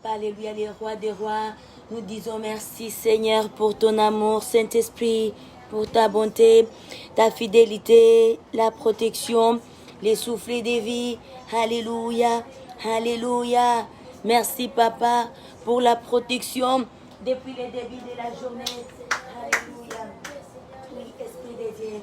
Alléluia, les rois des rois. Nous disons merci Seigneur pour ton amour, Saint-Esprit, pour ta bonté, ta fidélité, la protection, les souffles de vie. Alléluia, alléluia. Merci Papa pour la protection depuis le début de la journée. Alléluia. Oui, Esprit de Dieu,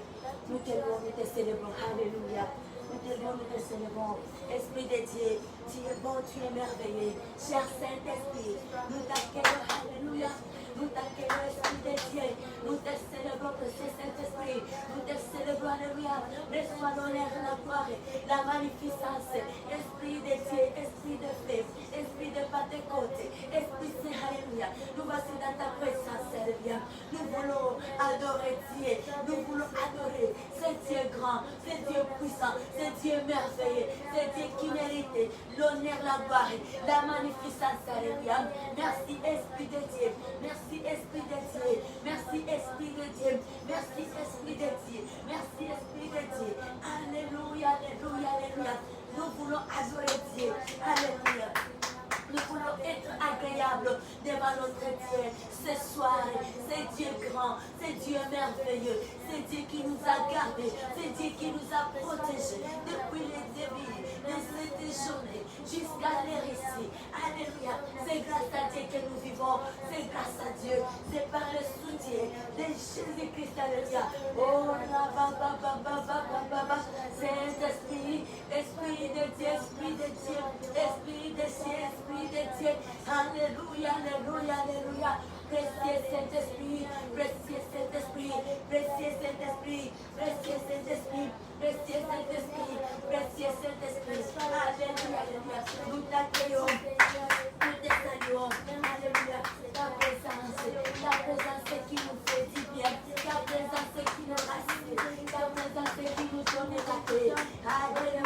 nous te louons, nous te célébrons. Alléluia. Nous te louons, nous te célébrons. Esprit de Dieu, tu es bon, tu es merveilleux. Cher Saint-Esprit, nous t'accueillons. Alléluia. Nous t'accueillons, Esprit de Dieu. Nous te célébrons, précieux Saint-Esprit. Nous te célébrons, Alléluia. Reçois l'honneur, la gloire, la magnificence. Esprit de Dieu, Esprit de paix, Esprit de Pentecôte, Esprit Saint, Alléluia. Nous voici dans ta présence, Alléluia. Nous voulons adorer Dieu. Nous voulons adorer ce Dieu grand, ce Dieu puissant, ce Dieu merveilleux, ce Dieu qui mérite l'honneur, la gloire, la magnificence, Alléluia. Merci, Esprit de Dieu. Merci, Esprit de Dieu. Merci, Esprit de Dieu. Merci, Esprit de Dieu. Merci, Esprit de Dieu. Alléluia, alléluia, alléluia. Nous voulons adorer Dieu. Alléluia. Nous voulons être agréables devant notre Dieu ce soir. C'est Dieu grand, c'est Dieu merveilleux, c'est Dieu qui nous a gardés, c'est Dieu qui nous a protégés depuis le début de cette journée jusqu'à l'heure ici. Alléluia. C'est grâce à Dieu que nous vivons, c'est grâce à Dieu, c'est par le soutien de Jésus-Christ. Alléluia. Oh là, Saint-Esprit, Esprit de Dieu, Esprit de Dieu, Esprit de Dieu, Esprit de Dieu. Alléluia, alléluia, alléluia. Précieux Saint-Esprit, précieux Saint-Esprit, précieux Saint-Esprit, précieux Saint-Esprit, précieux Saint-Esprit, précieux Saint-Esprit. Alléluia, alléluia. Nous t'accueillons, nous te saluons. Alléluia. Ta présence qui nous fait du bien, ta présence qui nous rassure, ta présence qui nous donne la paix. Alléluia.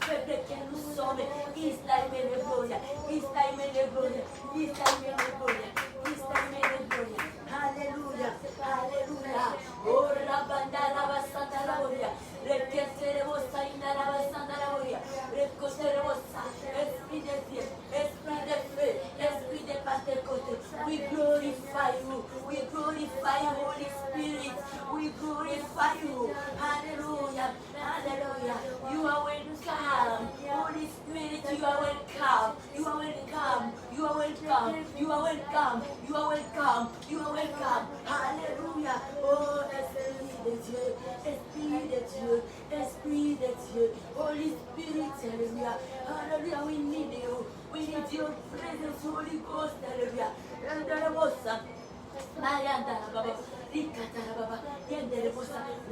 Faible que nous sommes, Israël le gloria, Israël le gloria, Israël le gloria, Israël le gloria. Alléluia, alléluia. Oh Rabanda Rabasanda Raboria, Rekeserevosa Inarabasanda Raboria, Rekoserevosa, Esprit de Dieu, Esprit de feu, Esprit de Pentecôte. We glorify you, we glorify you, Holy Spirit, we glorify you. Hallelujah, hallelujah. You are welcome, Holy Spirit, you are welcome, you are welcome, you are welcome, you are welcome, you are welcome, you are welcome. Hallelujah. Oh, Esprit de Dieu, Esprit de Dieu, Esprit de Dieu, Holy Spirit, hallelujah. Hallelujah, we need you, we need your presence, Holy Ghost, hallelujah.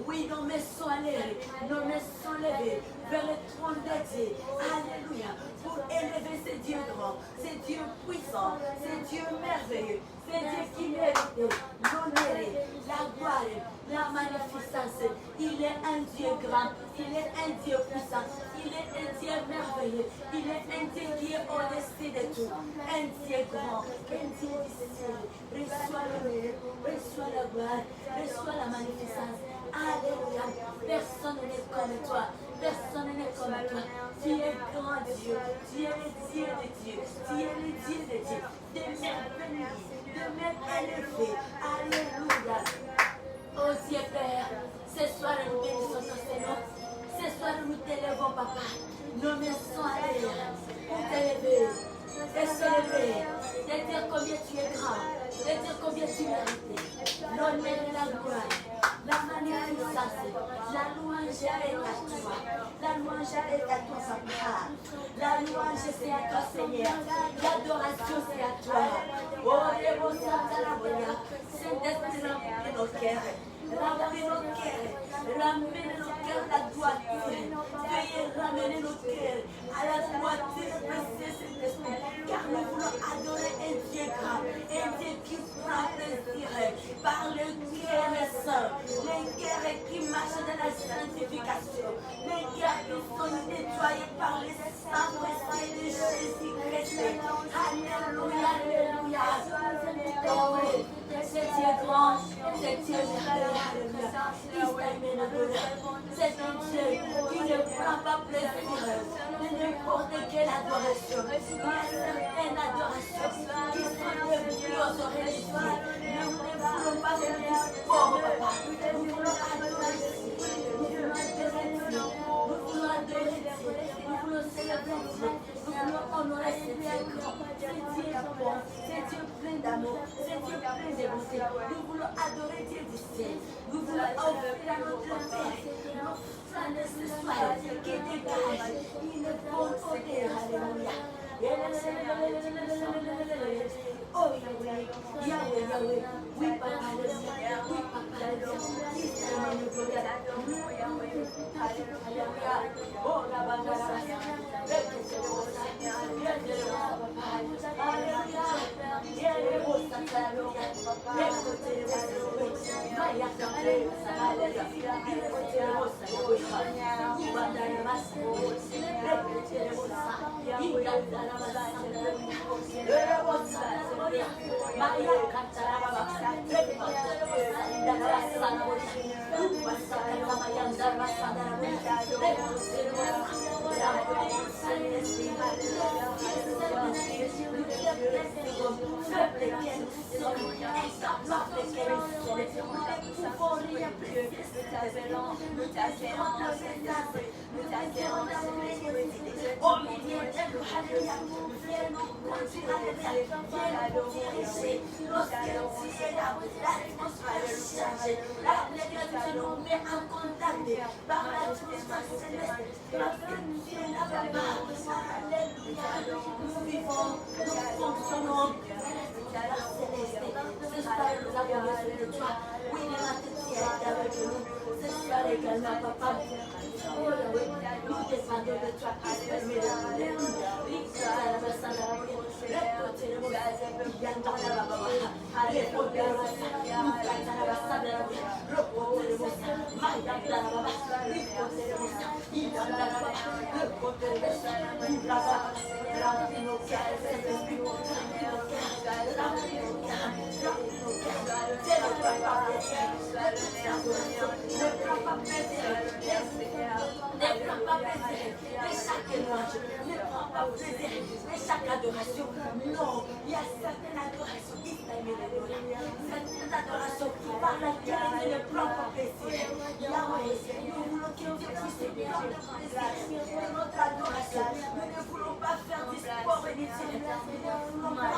Oui, nos mains sont allées, nos mains sont levées vers le trône de Dieu. Alléluia. Pour élever ce Dieu grand, ce Dieu puissant, ce Dieu merveilleux, ce Dieu qui mérite l'honneur, la gloire, la magnificence. Il est un Dieu grand, il est un Dieu puissant, il est un Dieu merveilleux, il est un Dieu qui est au-dessus de tout, un Dieu grand, un Dieu du ciel. Reçois l'honneur, reçois la gloire, reçois la magnificence. Alléluia. Personne n'est comme toi, personne n'est comme toi. Tu es grand Dieu, tu es le Dieu de Dieu, tu es le Dieu de Dieu, de merveilleux, de élevé. Alléluia. Oh Dieu Père, ce soir nous bénissons ton Seigneur. Ce soir nous t'élevons, Papa. Nos mains sont allées pour t'élever et s'élever, de dire combien tu es grand, de dire combien tu mérites. L'honneur et la gloire, la magnificence, la louange est à toi. La louange est à toi, Papa. La louange c'est à toi, Seigneur. L'adoration c'est à toi. Oh, les beaux Saint-Esprit, Saint-Esprit, remplis nos cœurs. Remplis nos cœurs. Ramène nos cœurs à la droiture. Veuillez ramener nos cœurs à la droiture, précieux Saint-Esprit. Car nous voulons adorer un Dieu grand, un Dieu qui prend plaisir par le cœur saint, les cœurs qui marchent dans la sanctification, les cœurs qui sont nettoyés par le sang précieux de Jésus-Christ. Alléluia, alléluia. Oh oui, c'est Dieu grand, c'est Dieu merveilleux. C'est un Dieu qui ne prend pas plaisir de n'importe quelle adoration. Il y a certaines adorations qui sont devenues aux oreilles des dieux. Nous ne voulons pas faire du sport, papa. Nous voulons adorer Dieu. Nous voulons adorer Dieu. Nous voulons adorer Dieu. Nous voulons célébrer Dieu. Nous voulons honorer ce Dieu grand. C'est Dieu bon. C'est Dieu plein d'amour. C'est Dieu plein de bonté. Nous voulons adorer Dieu du ciel. Nous voulons offrir à notre Père l'offrande de ce soir qui dégage une bonne odeur. Alléluia. Oh Yahweh, Yahweh, Yahweh, oui papa, oui papa, oh la bande, adoration. Non, il y a certaines adorations qui certaines adorations par lesquelles il ne prend pas plaisir. Yahweh, nous voulons que Dieu puisse prendre plaisir de notre adoration. Nous ne voulons pas faire du sport inutile. Nous ne voulons pas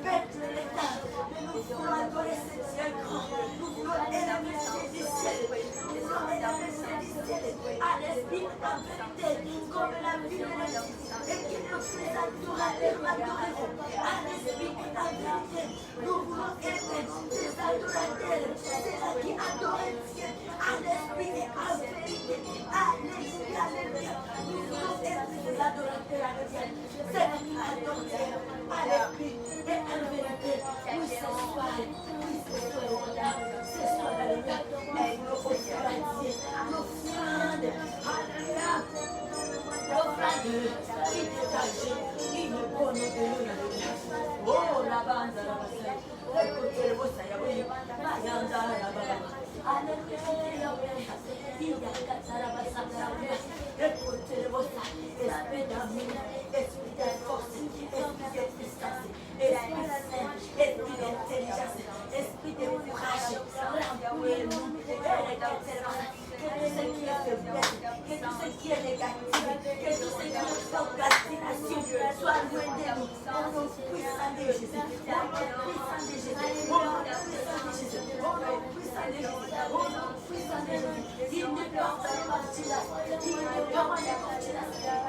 perdre l'état. Mais nous voulons adorer ce Dieu grand. Nous voulons élever ce du ciel. Nous voulons élever ce du ciel à l'esprit de ta vérité, comme la Bible le dit. Et que nous les adorerons à l'esprit de ta vérité. Nous voulons aider ces adorateurs, ceux qui adorent Dieu à l'esprit et à vérité. Alléluia, alléluia. Nous voulons aider ces adorateurs à Dieu, ceux qui adorent Dieu à l'esprit et à vérité. Oui, ce soir, ce soir, alléluia. Et nous offrons à Dieu l'offrande, alléluia. L'offrande qui dégage une bonne odeur. Oh, la bande, la bande. Écoutez le boss, Yahweh. La yanda, la bande. Alléluia, il y a quatre Yahweh. Écoutez le boss. Esprit d'amour, esprit de force, esprit de puissance, esprit saint, esprit d'intelligence, esprit de courage. Remplis-nous. Que tout ce qui est faiblesse, que tout ce qui est négatif, que tout ce qui est procrastination soit loin de nous. Au nom puissant de Jésus, au nom puissant de Jésus, au nom puissant de Jésus, au nom puissant de Jésus, au nom puissant de Jésus. Il ne peut pas partir là, il ne peut pas partir là,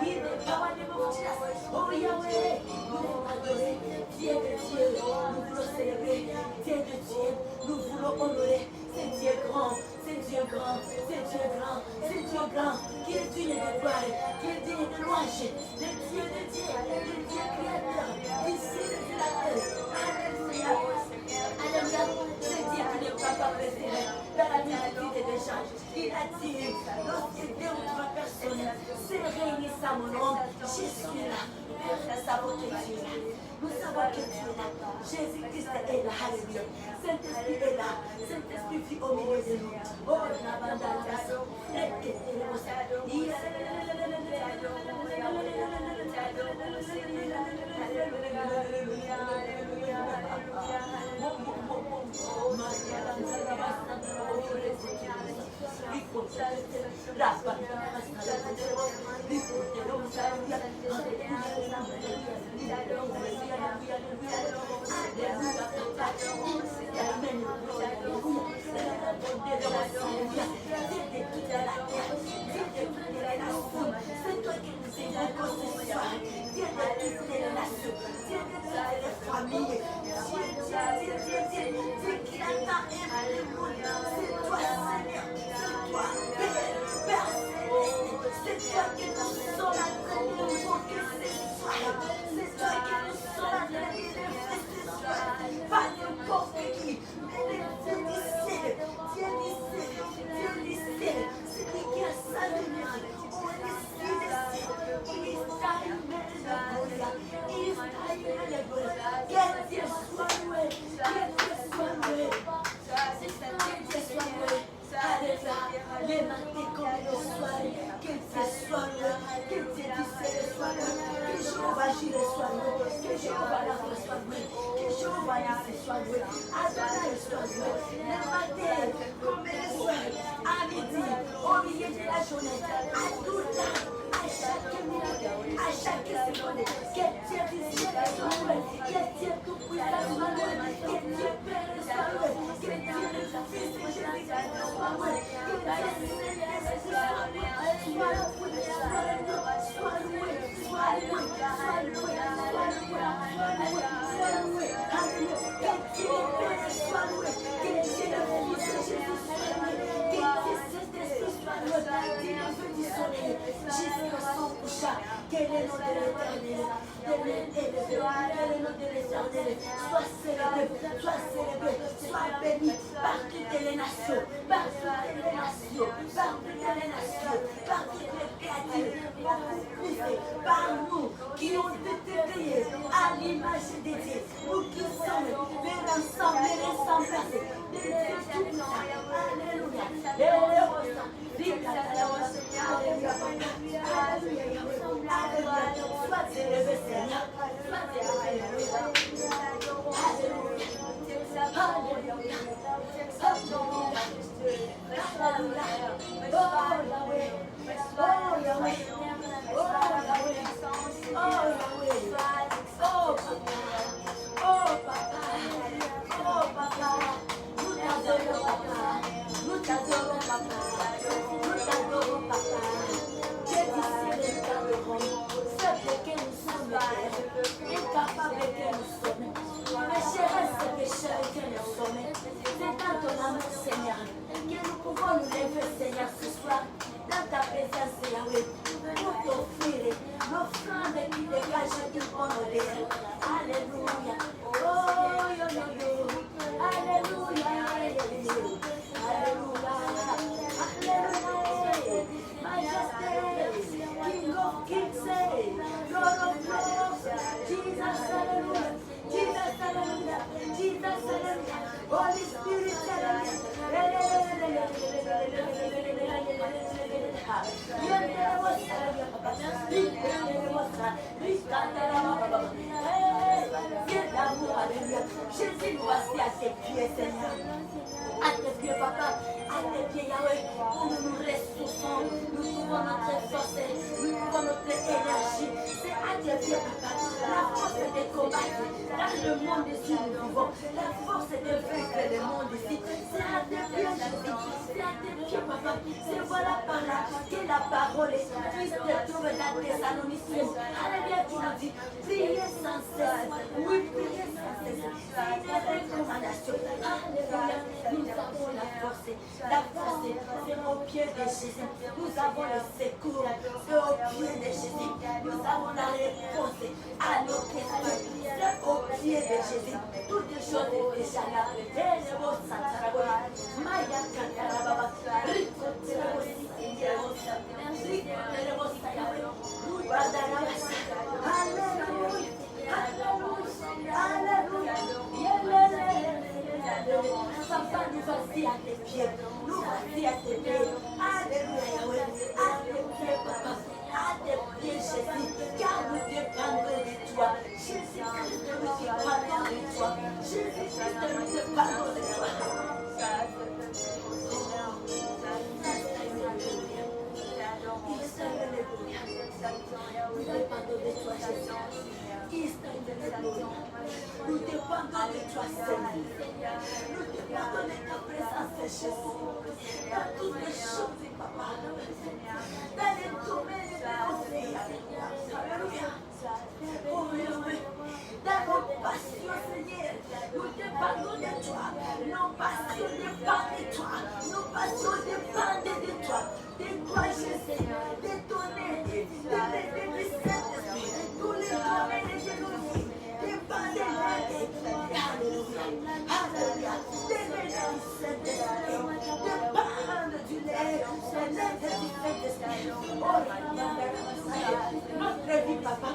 il ne peut pas partir là. Oh Yahweh, nous voulons adorer Dieu de Dieu, nous voulons célébrer Dieu de Dieu, nous voulons honorer c'est Dieu grand, c'est Dieu grand, c'est Dieu grand, c'est Dieu grand, qui est digne de gloire, qui est digne de louange, le Dieu de Dieu, le Dieu créateur, ici de la terre. Alléluia, alléluia, c'est Dieu qui ne prend pas plaisir dans la multitude des gens. Il a dit, lorsque deux ou trois personnes se réunissent à mon nom, je suis là. Nous savons que tu es là. Nous savons que tu es là. Jésus-Christ est là. Alléluia. Saint-Esprit est là. Saint-Esprit vit au milieu de nous. Oh, la bande à la C'est toi qui nous évoques ce soir. Dieu de toutes les nations, Dieu de toutes les familles, Dieu qui attend et le monde. C'est toi, Seigneur, c'est toi, Père Céleste, c'est toi qui nous sommes en train de invoquer ce soir. C'est toi qui nous sommes en train de lever ce soir. Pas n'importe qui, mais Dieu du ciel, Dieu du ciel, Dieu du ciel, celui qui a sa lumière. Les matins comme le soir, que Dieu soit loué, que Dieu du ciel soit loué, que Jéhovah Jireh soit loué, que Jéhovah Rapha soit loué, que Jéhovah Nissi soit loué, Adonai soit loué. Les matins comme le soir, à midi, au milieu de la journée, à tout temps, à chaque minute, à chaque seconde, que Dieu du ciel soit loué, que Dieu tout puissant soit loué, que Dieu Père soit loué, que Dieu le Fils de Jésus-Christ soit loué, que Dieu jusqu'à son couchant, quel est le nom de l'Éternel, sois célébré, sois béni par toutes les nations, par toutes les nations, par toutes les nations, par toutes les créatures, beaucoup plus par nous qui ont été créés à l'image de Dieu, nous qui sommes les ensemble, les ressemblances de Dieu tout-puissant. Alléluia. Sois élevé, Seigneur. Sois élevé. Alléluia. Nous t'adorons, papa. Nous t'adorons, papa. Dieu du ciel et nous c'est que nous sommes, incapables que nous sommes. Pécheresse et pécheurs que nous sommes. C'est dans ton amour, Seigneur, que nous pouvons nous lever, Seigneur, ce soir, dans ta présence, Yahweh, pour t'offrir l'offrande qui dégage une bonne odeur. Alléluia. Oh, yo, yo, yo. Alléluia. Alléluia. Alléluia. Majesté. King of kings, Lord of lords, Jesus, hallelujah, Jesus, hallelujah, Jesus, hallelujah, Holy Spirit, Jésus, nous voici à tes pieds, Seigneur. À tes pieds, papa, à tes pieds, Yahweh, où nous nous ressourçons, nous trouvons notre force, nous trouvons notre énergie. C'est à tes pieds, papa, la force de combattre dans le monde ici nous vivons, la force de vaincre le monde ici. C'est à tes pieds, Jésus, c'est à tes pieds, papa. C'est voilà par là que la parole est puisse te trouver dans Thessaloniciens. Alléluia, tu nous dis, priez sans cesse. Oui, priez sans cesse. C'est une recommandation. Alléluia, nous avons la force. La force, c'est au pied de Jésus. Nous avons le secours, c'est au pied de Jésus. Nous avons la réponse à nos questions. C'est au pied de Jésus. Toutes les choses sont déjà là. Et le mot Satarabora, Maya Kantarababa, Rico Terabosi, Rico Terabosi, Rubadarabasa. Alléluia, Alléluia, Alléluia. Papa, nous voici à tes pieds. Nous voici à tes pieds. Alléluia, Yahweh. À tes pieds, papa. À tes pieds, Jésus. Car nous dépendons de toi. Jésus-Christ, nous dépendons de toi. Jésus-Christ, nous dépendons de toi. Nous dépendons de toi, Jésus. Nous dépendons de toi, Seigneur. Nous dépendons de ta présence, Jésus. Dans toutes les choses, Papa. Dans les domaines de nos vies. Alléluia. Oh, oui. Dans nos passions, Seigneur. Nous dépendons de toi. Nos passions dépendent de toi. Nos passions dépendent de toi. De toi, Jésus. De ton aide. De l'aide du Saint-Esprit. Tous les domaines de nos vies. Dépendent de l'aide. Alléluia. Alléluia. De l'aide du Saint-Esprit. Dépendent du l'aide. De l'aide du Saint-Esprit. Oh, notre vie, Papa,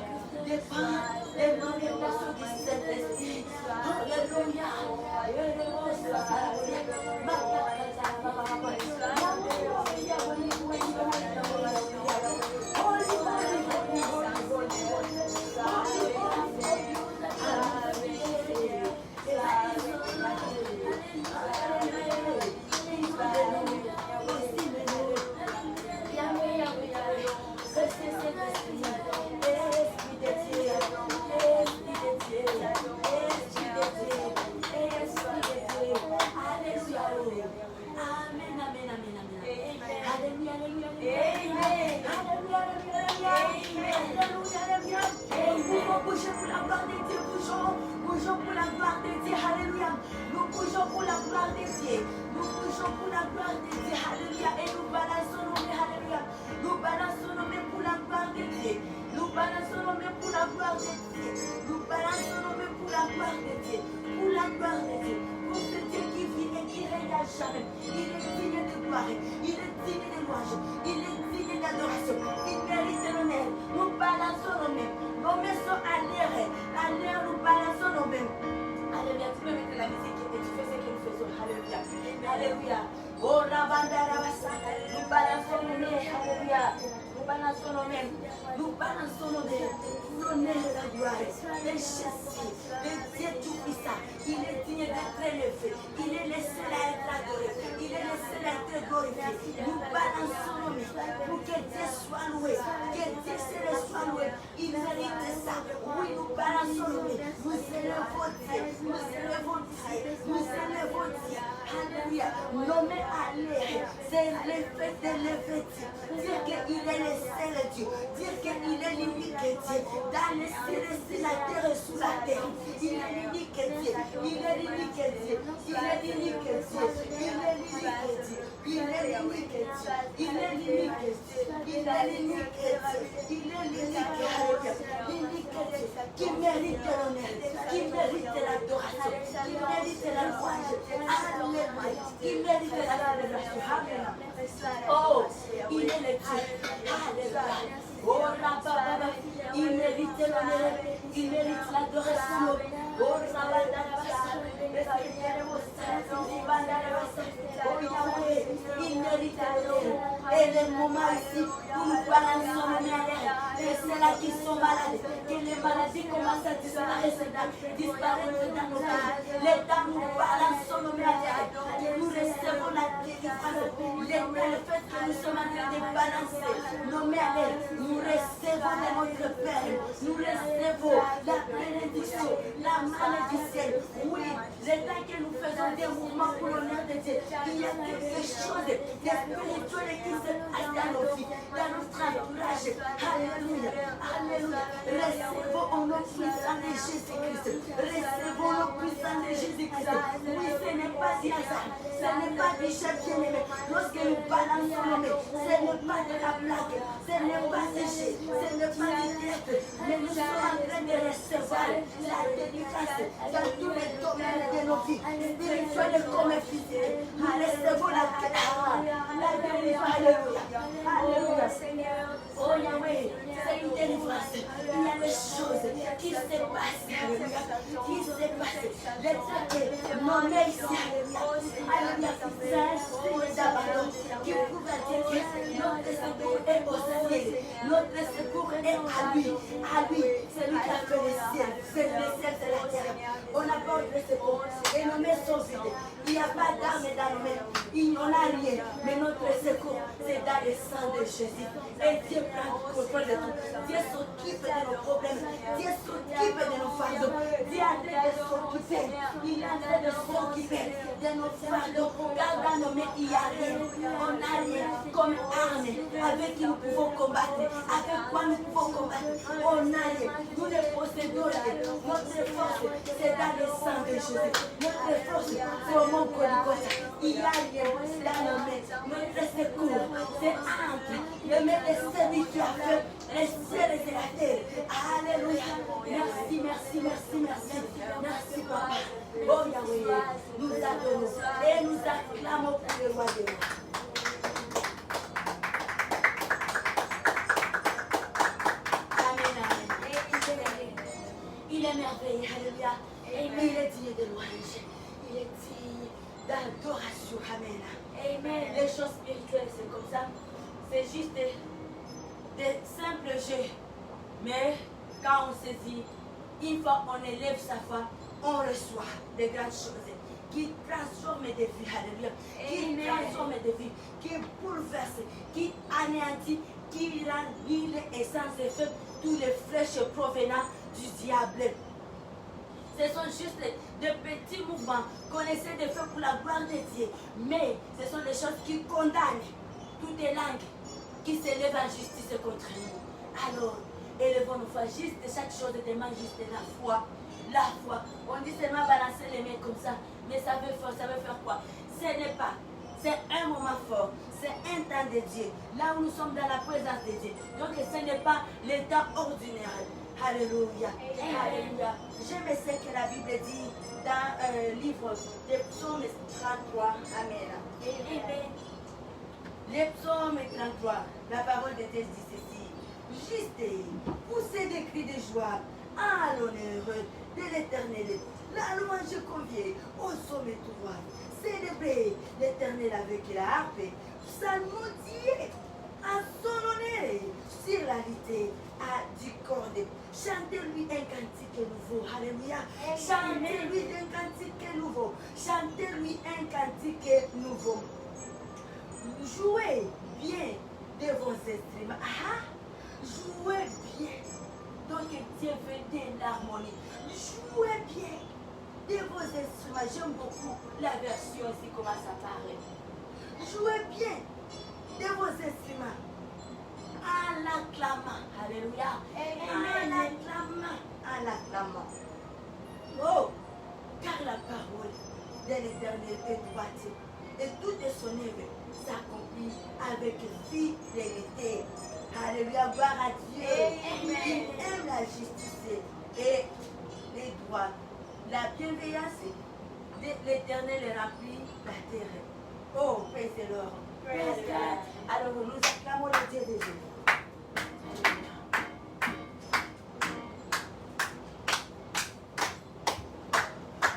dépend des manifestations du Saint-Esprit. Alléluia. Bougeons pour la gloire de Dieu, bougeons pour la gloire de Dieu, alléluia. Nous bougeons pour la gloire de Dieu, nous bougeons pour la gloire de Dieu, alléluia. Et nous balançons nos mains, alléluia. Nous balançons nos mains pour la gloire de Dieu, nous balançons nos mains pour la gloire de Dieu, nous balançons nos mains pour la gloire de Dieu, pour la gloire de Dieu, pour ce Dieu qui vit et qui règne à jamais. Il est digne de gloire, il est digne de louange, il est digne d'adoration, il mérite l'honneur. Nous balançons nos mains. Nos mains sont à l'air, nous balançons nos mains. Alléluia, tu peux mettre la musique et tu fais ce que nous faisons. Alléluia, alléluia. Oh, Rabanda Rabassa, nous balançons nos mains. Alléluia, nous balançons nos mains. Nous balançons nos mains. L'honneur et la gloire de Jésus, de Dieu Tout-Puissant. Il est digne d'être élevé. Il est le seul à être adoré. Il est le seul à être glorifié. Nous balançons nos mains pour que Dieu soit loué. Que Dieu soit loué. Il mérite ça. Oui, nous balançons nos mains. Nous élevons Dieu. Nous élevons Dieu. Nous élevons Dieu. Alléluia. Nos mains à l'air. C'est l'effet de l'élever Dieu. Dire qu'il est le seul Dieu. Dire qu'il est l'unique Dieu. Dans les cieux, sur la terre et sous la terre. Il est l'unique Dieu. Il est l'unique Dieu. Il est l'unique Dieu. Il est l'unique Dieu. Il est l'unique Dieu. Il est l'unique Dieu. Il est l'unique Dieu. Il est l'unique Dieu. Qui mérite l'honneur. Qui mérite l'adoration. Qui mérite la louange. Alléluia. Qui mérite la révélation. Amen. Oh, il est le Dieu. Alléluia. Oh, Rabba, il mérite l'honneur, il mérite l'adoration. Oh, Rabba, oh, Yahweh, il mérite l'honneur. Et les moments ici où nous balançons nos mains, et ceux-là qui sont malades, que les maladies commencent à disparaître dans nos vies. Les dames, nous balançons nos mains, nous recevons la délivrance. Le fait que nous sommes en train de balancer nos mains, nous recevons de notre Père, nous recevons la bénédiction, la malédiction. Oui, le temps que nous faisons des mouvements pour l'honneur de Dieu, il y a quelque chose de spirituel qui se passe dans nos vies, dans notre entourage. Alléluia, alléluia. Recevons au nom puissant de Jésus-Christ. Recevons le puissant de Jésus-Christ. Oui, ce n'est pas du hasard, ce n'est pas du chef bien-aimé. Lorsque nous balançons nos mains, ce n'est pas de la blague, ce n'est pas de ce n'est pas du théâtre, mais nous sommes en train de recevoir la délivrance dans tous les domaines de nos vies, spirituels comme physiques. Nous recevons la délivrance. Alléluia. Alléluia. Oh Yahweh, c'est une délivrance. Il y a des choses qui se passent. Alléluia. Qui se passent. Les traqués, nos mains ici. Alléluia. C'est un signe d'abandon qui prouve à Dieu que notre secours est au ciel. Notre secours est à lui. À lui. C'est lui qui a fait le ciel. C'est le ciel, c'est la terre. On n'a pas autre secours. Et nos mains sont vides. Il n'y a pas d'armes dans nos mains. Il n'y en a rien. Mais notre secours, c'est dans le sang de Jésus. Et Dieu prend contrôle de tout. Dieu s'occupe de nos problèmes. Dieu s'occupe de nos fardeaux. Dieu est en train de s'occuper. Il est en train de s'occuper de nos fardeaux. Car dans nos mains, il n'y a rien. On n'a rien comme arme avec qui nous pouvons combattre. Avec quoi nous pouvons combattre. On n'a rien. Nous ne possédons rien. Notre force, c'est dans le sang de Jésus. Notre force, c'est au mont Golgotha. Il y a rien dans nos mains. Notre secours, c'est entre le mains de celui qui a fait les cieux et la terre. Alléluia. Merci, merci, merci, merci. Merci, Papa. Oh Yahweh, nous adorons et nous acclamons pour le roi des rois. Il est merveilleux, alléluia. Il est digne de louange. Il est digne d'adoration. Amen. Amen. Les choses spirituelles, c'est comme ça. C'est juste des simples jeux. Mais quand on saisit, une fois qu'on élève sa foi, on reçoit des grandes choses qui transforment des vies. Alléluia. Qui transforment des vies, qui bouleversent, qui anéantit, qui rend nul et sans effet tous les flèches provenant du diable. Ce sont juste de petits mouvements qu'on essaie de faire pour la gloire de Dieu. Mais ce sont des choses qui condamnent toutes les langues qui s'élèvent en justice contre nous. Alors, élevons nos foi. Juste chaque chose demande juste la foi. La foi. On dit seulement balancer les mains comme ça. Mais ça veut faire quoi? Ce n'est pas. C'est un moment fort. C'est un temps de Dieu. Là où nous sommes dans la présence de Dieu. Donc ce n'est pas le temps ordinaire. Alléluia. Alléluia. J'aime ce que la Bible dit dans le livre des psaumes 33. Amen. Amen. Les psaumes 33, la parole de Dieu dit ceci. Juste pousser des cris de joie à l'honneur de l'Éternel. La louange convient au sommet tout roi. Célébrer l'Éternel avec la harpe. Psalmodier à son honneur sur la lité du corde. Chantez-lui un cantique nouveau. Alléluia. Chantez-lui un cantique nouveau. Chantez-lui un cantique nouveau. Jouez bien de vos instruments. Jouez bien. Donc Dieu veut de l'harmonie. Jouez bien de vos instruments. J'aime beaucoup la version ici, comment ça paraît. Jouez bien de vos instruments. En l'acclamant. Alléluia. En l'acclamant. En l'acclamant. Oh, car la parole de l'Éternel est droite. Et toute son œuvre s'accomplit avec fidélité. Alléluia, gloire à Dieu. Amen. Il aime la justice et les droits. La bienveillance de l'Éternel remplit la terre. Oh, praise the Lord. Praise God. Alors nous acclamons le Dieu de Dieu.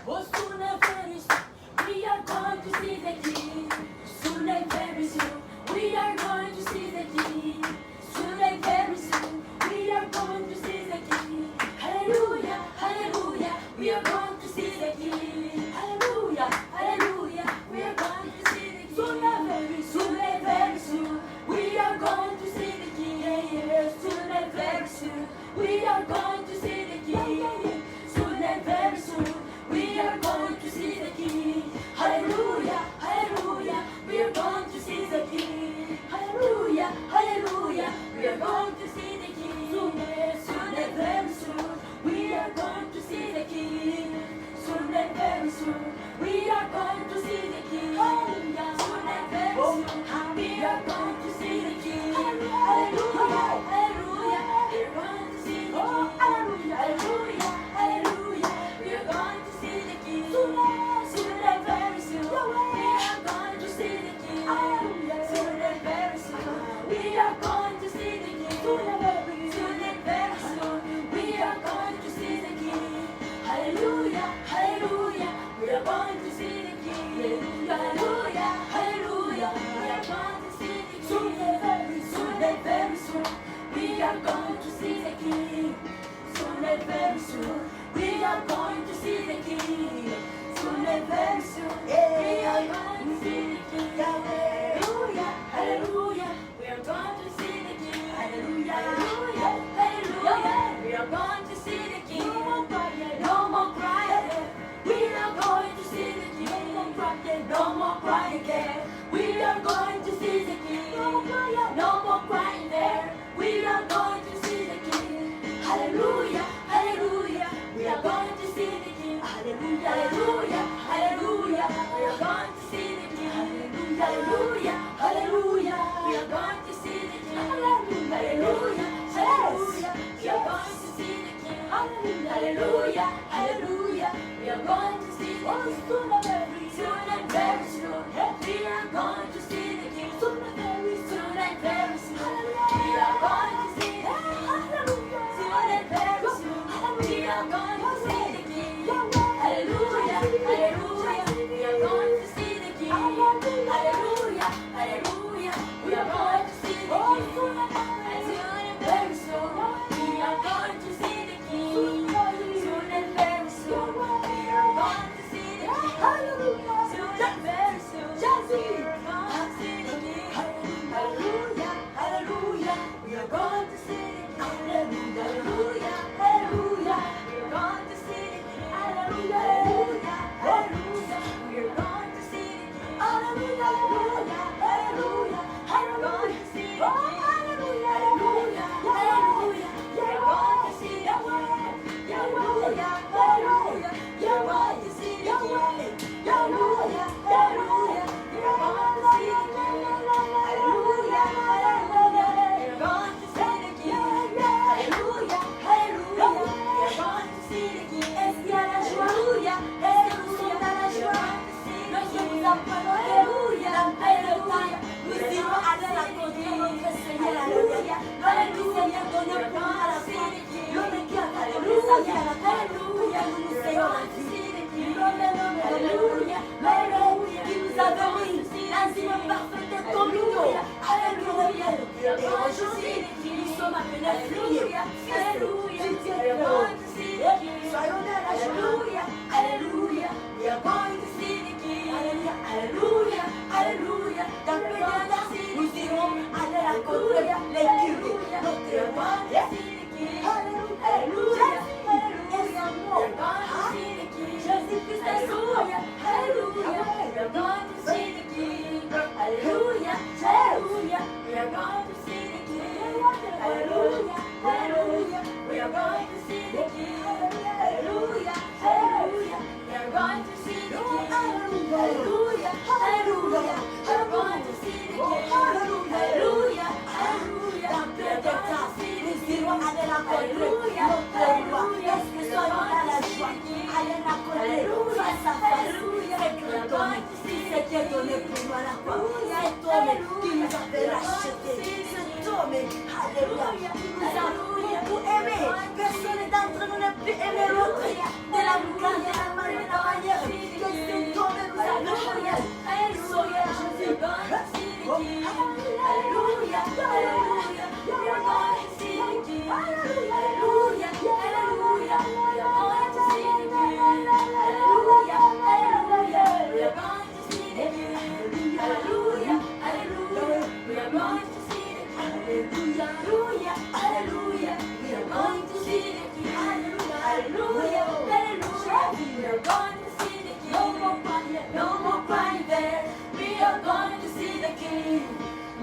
Oh, soon and very soon, we are going to see the King. Soon and very soon, we are going to see the King. Soon and very soon, we are going to see the King. Hallelujah, hallelujah, we are going to see the King. Hallelujah, hallelujah, we are going to see the King. Soon and very soon, we are going to see the King. Soon and very soon, we are going to see the King. Soon and very soon, we are going to see the King. Hallelujah, hallelujah, we are going to see the King. Hallelujah, hallelujah, we are going to see the King. Soon and very soon, we are going to see the King. Soon and very soon, we are going to see the King. Soon and very soon, we are going to see the King. Hallelujah, hallelujah, we are going to see the King. Hallelujah, hallelujah, we are going to see the King. Soon and very soon, we are going to see the King. Soon and very soon, we are going to see the King. Soon and very soon, we are going to see the King. Hallelujah, hallelujah, we are going to see the King. Hallelujah, hallelujah, we are going to see the King. Soon and very soon, we are going to see the King. Soon and very soon, we are going to see the King. Soon and very soon, we are going to see the King. Hallelujah, hallelujah, we are going to going to see the King. No more crying. No more crying. We are going to see the King. No more crying. No more crying there. We are going to see the King. No more crying. No more crying there. We are going to see the King. Hallelujah. Hallelujah. We are going to see the King. Hallelujah. Hallelujah. Hallelujah. We are going to see the King. Hallelujah. Hallelujah. We are going to see the King. Hallelujah. Hallelujah. We are going to see the King. Hallelujah. Hallelujah. We are going to see the King. Soon and very soon. We are going to see the King. Soon and very soon. We are going to see the King. Soon and very soon. We are going to see the King. Hallelujah. Hallelujah. We are going to see the King. Hallelujah. Hallelujah. We are going to see the King. Soon and very soon. We are going to see the King. Soon and very soon. We are going to see the King. Soon and very soon. We are going to see the King. Hallelujah. Hallelujah. We are going to see the King. Hallelujah. Hallelujah. We are going to see the King. Hallelujah. Hallelujah. We are going to see the King. Hallelujah. Hallelujah. I'm going to see the King. Hallelujah. Hallelujah. Hallelujah. You're going to see the King. Hallelujah. Hallelujah. You're going to see the King. Hallelujah. Hallelujah. You're going to see the King. Hallelujah. Hallelujah. You're going to see the King. Hallelujah. Hallelujah. You're going to see the King. Est-ce qu'il y a la joie? Alléluia. Est-ce que nous sommes dans la joie? Lorsque nous apprenons Alléluia, Alléluia, nous irons aller rencontrer notre Seigneur. Alléluia. Notre Seigneur donne le pouvoir à la foi. L'homme qui a donné sa vie à la foi. Alléluia. Nous nous seignons la vie. Alléluia. Alléluia. Qui nous a donné l'asile parfaite de communion. Alléluia. Et aujourd'hui, nous sommes appelés à prier. Alléluia. Soyons dans la joie. Alléluia. We are going to see the King. Alléluia. Alléluia. Dans le pays de nous irons aller rencontrer les curés. Notre roi. Alléluia. Et son nom. Jésus-Christ est Alléluia. Alléluia. We are going to see the King. Alléluia. Alléluia. We are going to see the King. Alléluia. Alléluia. We are going to see the King. Alléluia. Alléluia. We are going to see the King. Hallelujah. Hallelujah. We are going to see the King. Hallelujah. Hallelujah. Dans peu de temps, nous irons aller rencontrer notre roi. Est-ce que soyons dans la joie? Aller rencontrer face à face. C'est donné. C'est qui est donné pour nous à la croix. Cet homme qui nous avait racheté. Cet homme, alléluia, nous a beaucoup aimé. Personne d'entre nous n'a pu aimer l'autre de la manière que cet homme nous a donné. Alléluia, Jésus. Alléluia, alléluia. We are going to see the King. Alléluia, alléluia. We are going to see the King. Alléluia, alléluia. We are going to see the King. Alléluia, alléluia. We are going to see the King. Hallelujah, hallelujah. We are going to see the King. Hallelujah, hallelujah. We are going to see the King. No more crying there. We are going to see the King.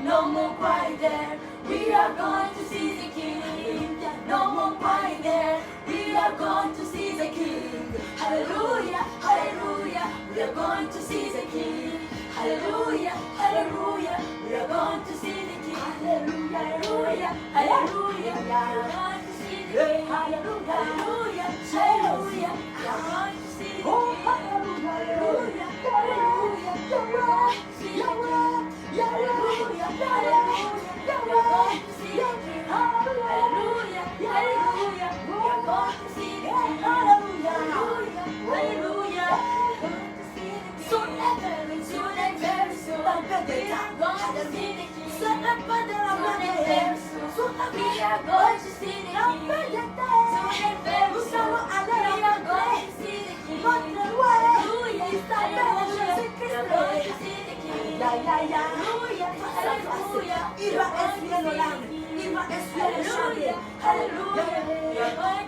No more crying there. We are going to see the King. No more crying there. We are going to see the King. Hallelujah, hallelujah. We are going to see the King. Hallelujah, hallelujah. We are going to see the King. Hallelujah, hallelujah, hallelujah. We are going to see the King. Hallelujah, hallelujah, hallelujah. We are going to see the King. Hallelujah, hallelujah, hallelujah. We are going to see the King. Hallelujah, hallelujah. We are going to see the King. Hallelujah, hallelujah. We are going to see the King. Hallelujah, hallelujah. Soon and very soon, we are going to see the King. Soon and very soon, we are going to see the King. Soon and very soon, we are going to see the King. Hallelujah, hallelujah. We are going to see the King. Hallelujah, hallelujah. Il va essuyer nos larmes. Il va essuyer les chambres. Hallelujah. We are going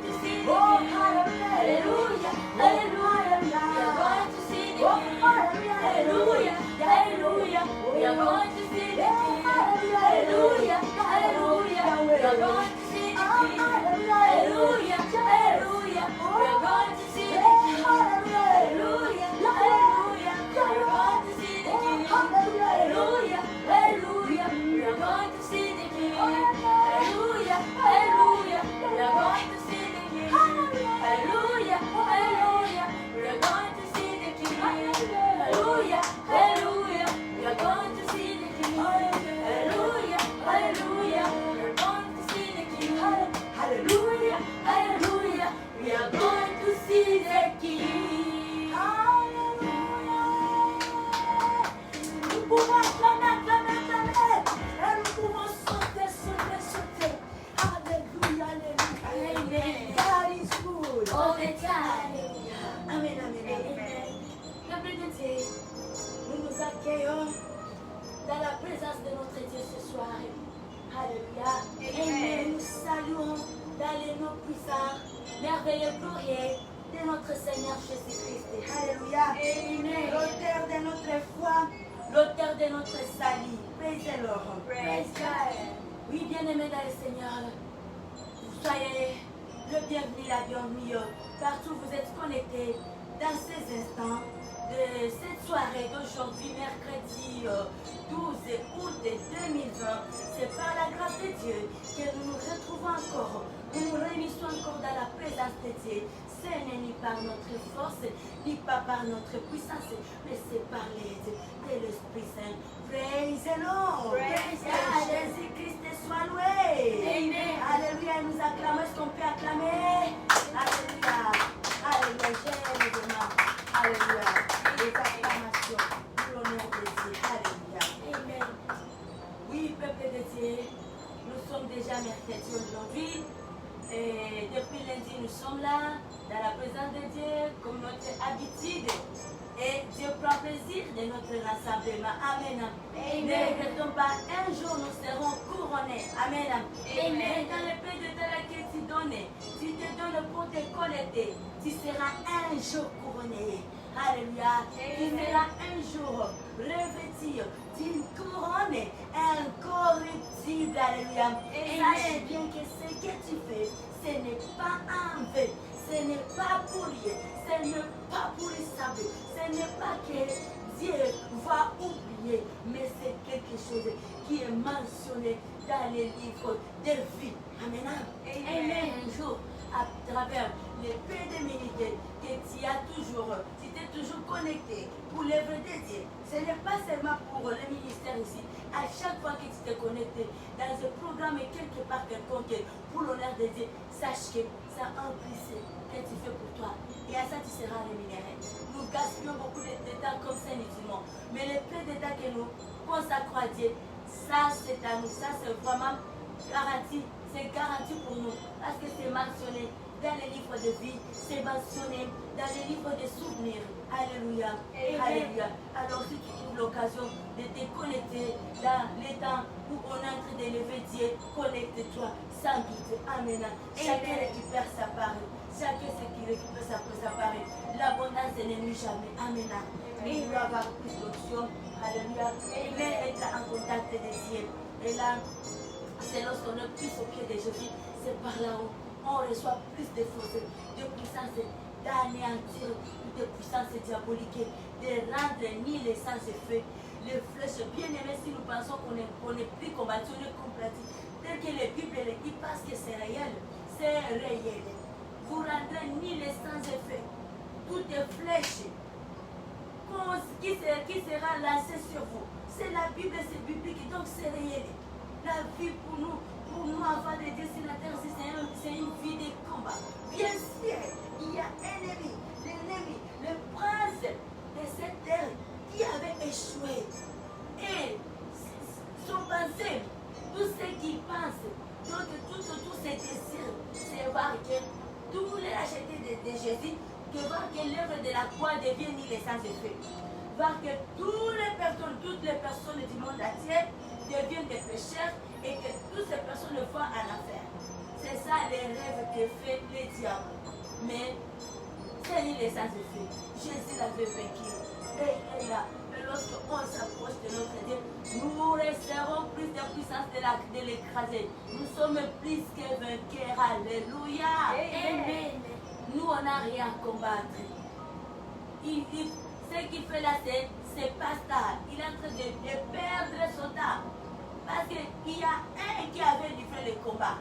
Amen. God is good. All the time. Amen, amen, amen. Peuple de Dieu, nous nous accueillons dans la présence de notre Dieu ce soir. Alléluia. Amen. Nous saluons dans les noms puissants, merveilleux, glorieux de notre Seigneur Jésus-Christ. Alléluia. Amen. L'auteur de notre foi, l'auteur de notre salut. Praise the Lord. Praise God. Oui, bien-aimés dans le Seigneur, soyez le bienvenu, la bienvenue. Partout vous êtes connectés dans ces instants de cette soirée d'aujourd'hui, mercredi 12 août 2020. C'est par la grâce de Dieu que nous nous retrouvons encore. Nous nous réunissons encore dans la présence de Dieu. Ce n'est ni par notre force, ni pas par notre puissance, mais c'est par l'aide de l'Esprit Saint. Praise the Lord. Praise God. Jésus-Christ soit loué. Amen. Alléluia. Nous acclamons ce qu'on peut acclamer. Alléluia. Alléluia. J'aime vraiment. Alléluia. Les acclamations pour l'honneur de Dieu. Alléluia. Amen. Oui, peuple de Dieu, nous sommes déjà mercredi aujourd'hui. Et depuis lundi, nous sommes là, dans la présence de Dieu, comme notre habitude. Et Dieu prend plaisir de notre rassemblement. Amen. Ne regrettons pas, un jour nous serons couronnés. Amen. Amen. Dans le pays de terre que tu donnes pour te connecter, tu seras un jour couronné. Alléluia. Tu seras un jour revêtu d'une couronne incorruptible. Alléluia. Sache bien que ce que tu fais, ce n'est pas en vain. Ce n'est pas pour rien. Ce n'est pas pour les savoir. Ce n'est pas que Dieu va oublier, mais c'est quelque chose qui est mentionné dans les livres de vie. Amen. Amen. Un jour, à travers les peu de minutes que tu as toujours, tu t'es toujours connecté pour l'œuvre de Dieu. Ce n'est pas seulement pour le ministère ici. À chaque fois que tu t'es connecté dans un programme quelque part quelconque pour l'honneur de Dieu, sache que ça emplisse que tu fais pour toi. Et à ça, tu seras rémunéré. Nous gaspillons beaucoup de temps comme ça inutilement. Mais le peu de temps que nous consacrons à Dieu, ça c'est à nous. Ça c'est vraiment garanti. C'est garanti pour nous. Parce que c'est mentionné dans les livres de vie. C'est mentionné dans les livres de souvenirs. Alléluia. Alléluia. Alors si tu trouves l'occasion de te connecter dans les temps où on est en train d'élever Dieu, connecte-toi sans doute. Amen. Chacun récupère sa part. Chacun ce qui récupère sa part. L'abondance ne nuit jamais. Amen. Mais il doit avoir plus d'options. Alléluia. Mais être en contact de Dieu. Et là, c'est lorsqu'on est plus au pied de Jésus, c'est par là où on reçoit plus de force, de puissance d'anéantir, de puissance diabolique, de rendre ni les sens faits, les flèches bien aimées. Si nous pensons qu'on est plus combattu, on est combattu, tel que la Bible le dit, parce que c'est réel, c'est réel. Vous rendrez ni les sens faits, toutes les flèches qui sera lancée sur vous. C'est la Bible, c'est biblique, donc c'est réel. La vie pour nous enfants de Dieu sur la terre, c'est une vie de combat. Bien sûr, il y a un ennemi, l'ennemi, le prince de cette terre qui avait échoué. Et son pensée, tout ce qu'il pense, donc tous ses désirs, c'est voir que tous les rachetés de Jésus, que voir que l'œuvre de la croix devient ni les sans effet. Voir que toutes les personnes du monde entier deviennent des pécheurs et que toutes ces personnes le font en enfer. C'est ça les rêves que fait le diable. Mais c'est ni les sans effet. Jésus l'avait vaincu. Et il est là. Mais lorsqu'on s'approche de notre Dieu, nous resterons plus de puissance de l'écraser. Nous sommes plus que vainqueurs. Alléluia. Amen. Nous, on n'a rien à combattre. Ce qu'il fait là, c'est pas ça. Il est en train de perdre son temps. Parce qu'il y a un qui avait livré le combat.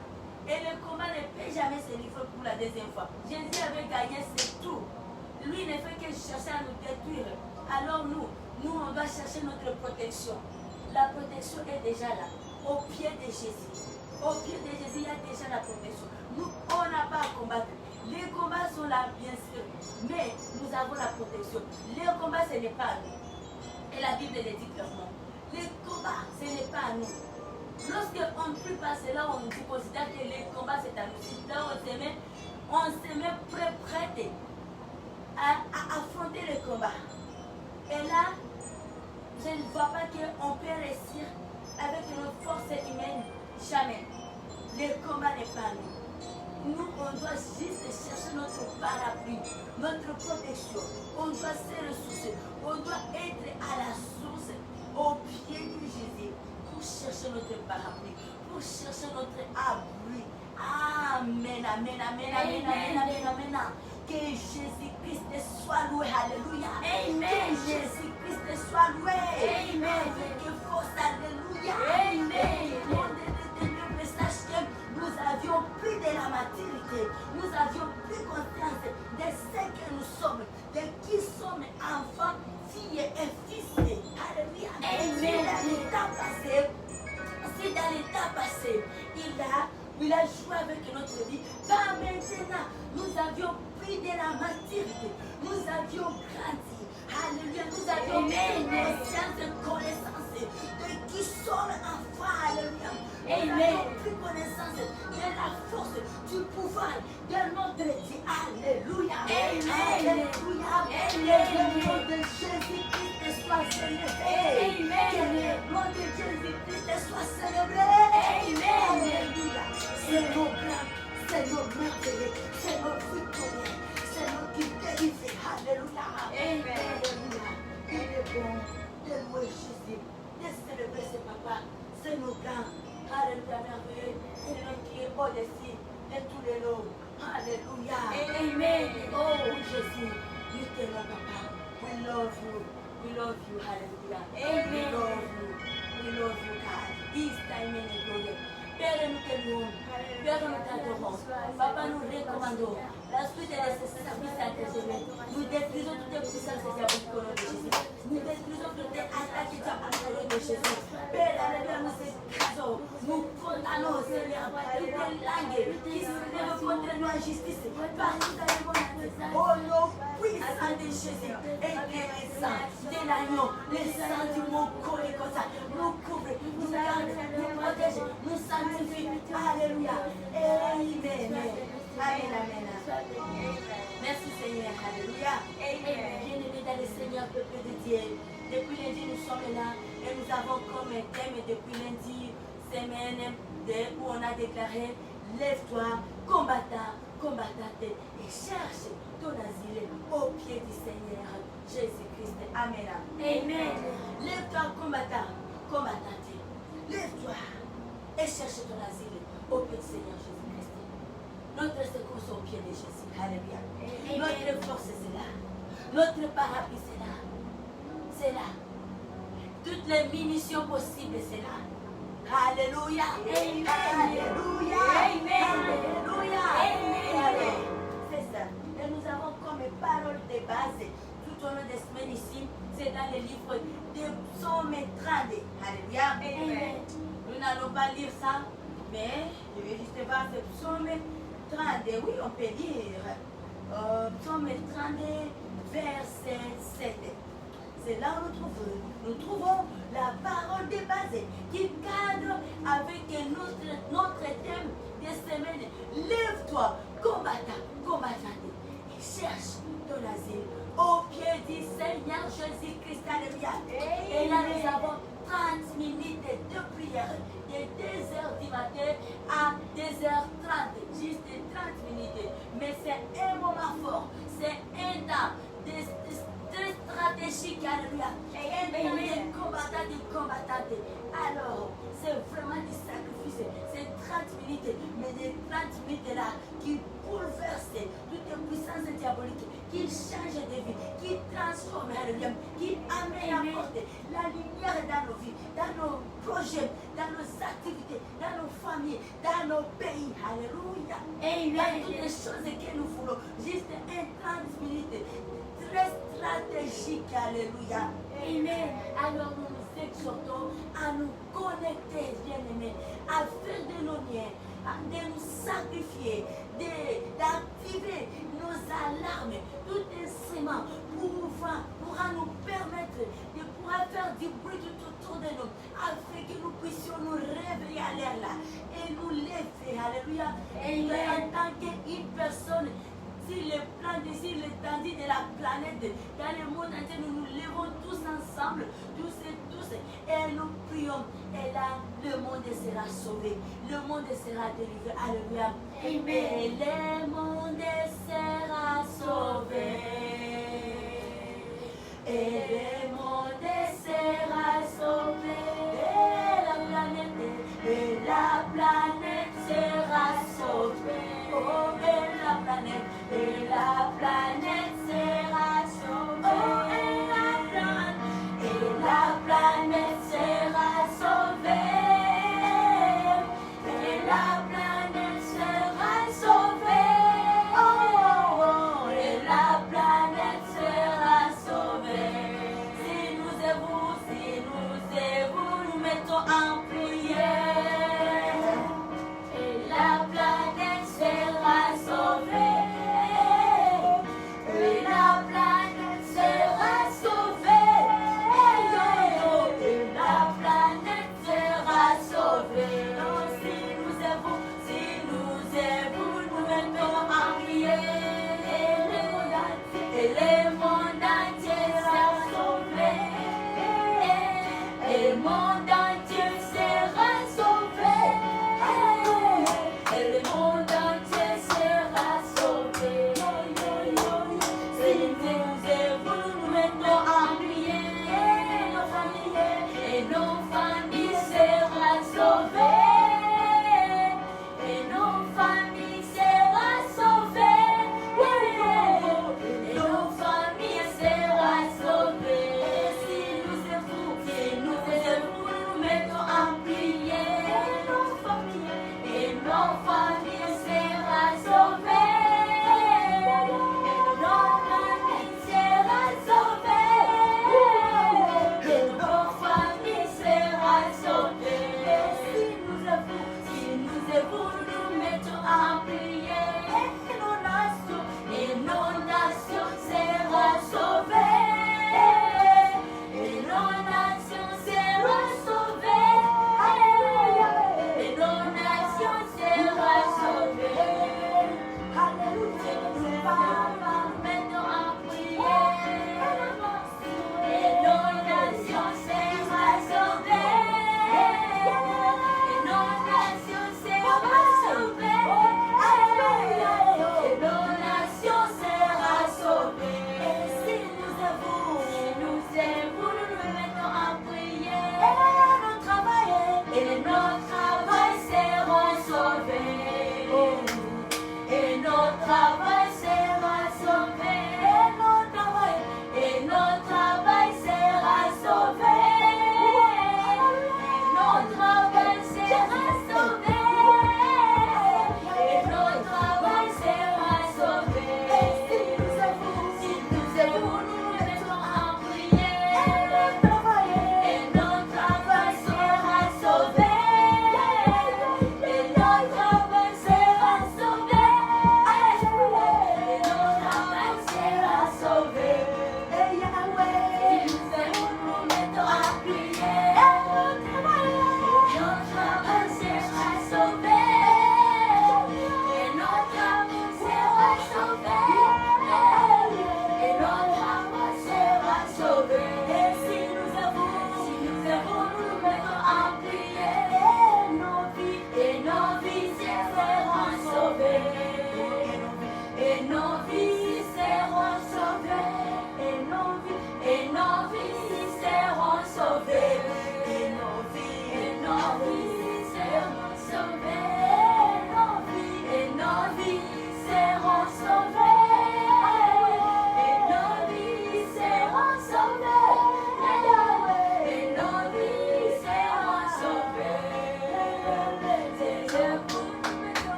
Et le combat ne peut jamais se livrer pour la deuxième fois. Jésus avait gagné, c'est tout. Lui ne fait que chercher à nous détruire. Alors nous, on va chercher notre protection. La protection est déjà là, au pied de Jésus. Au pied de Jésus, il y a déjà la protection. Nous, on n'a pas à combattre. Les combats sont là, bien sûr, mais nous avons la protection. Les combats, ce n'est pas à nous. Et la Bible le dit clairement. Les combats, ce n'est pas à nous. Lorsqu'on ne prie pas cela, on considère que les combats, c'est à nous. C'est là où on se met on se met prêt à affronter le combat. Et là, je ne vois pas qu'on peut réussir avec nos forces humaines. Jamais. Le combat n'est pas nous. Nous, on doit juste chercher notre parapluie, notre protection. On doit se ressourcer. On doit être à la source, au pied de Jésus, pour chercher notre parapluie, pour chercher notre abri. Amen, amen, amen, amen, amen, amen, amen. Que Jésus-Christ soit loué. Alléluia. Amen. Que Jésus-Christ soit loué. Amen. Que force, alléluia. Amen. Le monde des ténèbres sache que nous avions plus de la maturité. Nous avions plus conscience de ce que nous sommes, de qui sommes enfants, filles et fils. Alléluia. Amen. Si dans l'état passé, il a joué avec notre vie. Pas maintenant, nous avions pris de la maturité. Nous avions grandi. Alléluia. Nous avions conscience et connaissance de qui sommes enfants. Alléluia. Nous avions pris connaissance de la force, du pouvoir de notre Dieu. Alléluia. Alléluia. Que le nom de Jésus-Christ soit célébré. Que le nom de Jésus-Christ soit célébré. Alléluia. C'est nos grands, c'est nos merveilleux, c'est nos victorieux, c'est nos qui délivrent. Alléluia. Alléluia. Il est bon de louer Jésus, de célébrer ce papa. C'est nos grands. Alléluia, merveilleux. C'est notre qui est au-dessus de tous les noms. Alléluia. Amen. Oh Jésus, nous t'aimons papa. We love you. We love you. Alléluia. Amen. We love you. We love you, God. This time in the glory. Père, nous te louons. Père, nous t'adorons. Papa, nous recommandons la suite de ce service à tes aimés. Nous détruisons toutes les puissances diaboliques au nom de Jésus. Nous détruisons toutes les attaques diaboliques au nom de Jésus. Père, alléluia, nous écrasons. Nous condamnons, Seigneur, toutes les langues qui se lèvent contre nous en justice. Partout dans le monde. Au nom puissant de Jésus. Et que le sang de l'agneau, le sang du mont collé comme ça, nous couvre, nous garde, nous protège, nous sanctifie. Alléluia. Amen. Amen, amen. Merci Seigneur. Alléluia. Bien-aimés dans le Seigneur, peuple de Dieu. Depuis lundi, nous sommes là et nous avons comme thème depuis lundi, semaine où on a déclaré lève-toi, combattant, combattante et cherche ton asile au pied du Seigneur Jésus-Christ. Amen. Amen. Lève-toi, combattant, combattante. Lève-toi et cherche ton asile au pied du Seigneur Jésus-Christ. Notre secours est au pied de Jésus. Alléluia. Notre force, c'est là. Notre parapluie, c'est là. C'est là. Toutes les munitions possibles, c'est là. Alléluia. Amen. Alléluia. Amen. Alléluia. Amen. C'est ça. Et nous avons comme parole de base tout au long des semaines ici. C'est dans le livre de Psaume 30. Alléluia. Amen. Nous n'allons pas lire ça, mais je vais juste voir ce Psaume 30. Oui, on peut lire. Psaume 30, verset 7. C'est là où nous trouvons la parole de base qui cadre avec notre thème de semaine. Lève-toi, combattant, combattante, et cherche ton asile au pied du Seigneur Jésus-Christ. Alléluia. Et là, nous avons 30 minutes de prière, de 2h du matin à 2h30, juste 30 minutes. Mais c'est un moment fort, c'est un temps très stratégique. Alléluia. Un temps de combattant, de combattante. Alors, c'est vraiment du sacrifice. C'est 30 minutes, mais des 30 minutes là qui bouleversent toutes les puissances diaboliques, qui changent de vie, qui transforment, alléluia, qui amènent à porter la lumière dans nos vies, dans nos projets, dans nos activités, dans nos familles, dans nos pays. Alléluia. Dans toutes les choses que nous voulons. Juste un 30 minutes. Très stratégique. Alléluia. Amen. Alors nous nous exhortons à nous connecter, bien-aimés, à faire de nos liens, de nous sacrifier, d'activer nos alarmes, tout instrument pourra nous permettre de pouvoir faire du bruit tout autour de nous, afin que nous puissions nous réveiller à l'air là et nous lever. Alléluia. Et en tant qu'une personne étendue de la planète, dans le monde entier, nous nous levons tous ensemble, tous et nous prions. Et là, le monde sera sauvé, le monde sera délivré. Alléluia. Et le monde sera sauvé. Et le monde sera sauvé. Et la planète sera sauvée. Oh, et la planète sera sauvée. Oh, et la planète sera sauvée. Et la planète sera sauvée. Oh,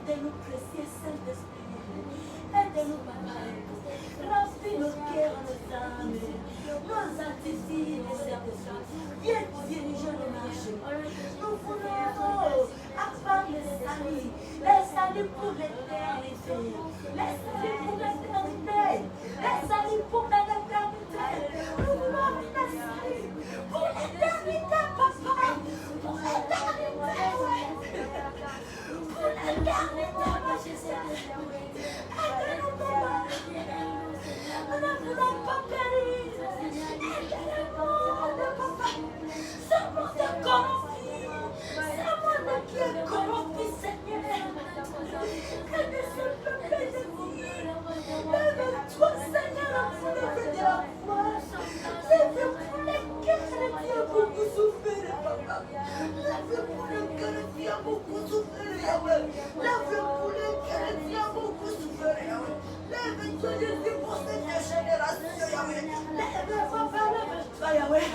Aide-nous, précieux Saint-Esprit. Aide-nous, papa. Remplis nos cœurs, nos âmes, nos attitudes, Saint-Esprit. Viens diriger nos marches. Nous voulons apprendre les saluts pour l'éternité. Les saluts pour l'éternité. Les saluts pour l'éternité. Nous voulons les saluts pour l'éternité, papa. Pour l'éternité, pour l'éternité, ma Jésus. Aide-nous, papa. Nous ne voulons pas périr. Aide-nous, papa. Ce monde corrompu. Ce monde qui est corrompu, Seigneur. Que ne se peut pas de vie. Lève-toi, Seigneur, pour lever de la foi. Lève pour les cœurs qui ont beaucoup souffert, papa. Lève pour les cœurs qui ont beaucoup souffert, Yahweh. Lève pour les cœurs qui ont beaucoup souffert, Yahweh. Lève-toi, Jésus, pour cette génération, Yahweh. Lève, papa, lève-toi, Yahweh.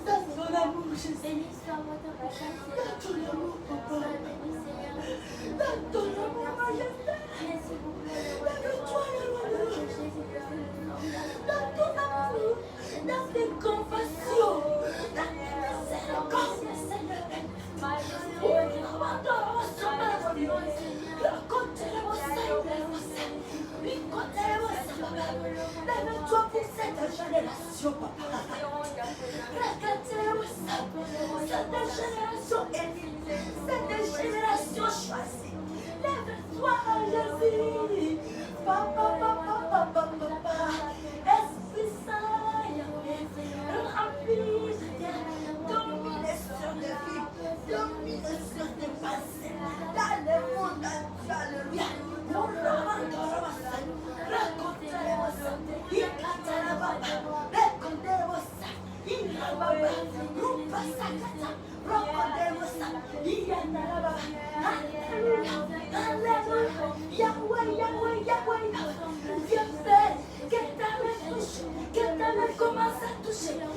Dans ton amour, Jésus. Dans ton amour, papa. Dans ton amour, majesté. Lève-toi, Yahweh. Dans ton amour, dans tes compassions, dans tes miséricordes, Seigneur. Lève-toi pour cette génération, papa. Cette génération élue, cette génération choisie. Lève-toi, Jésus. Papa, papa, papa, papa. Esprit Saint, remplis, domine sur des vies, domine sur des pensées. Dans le monde entier, alléluia. Yahweh, Yahweh, Yahweh, viens faire que ta main touche, que ta main commence à toucher des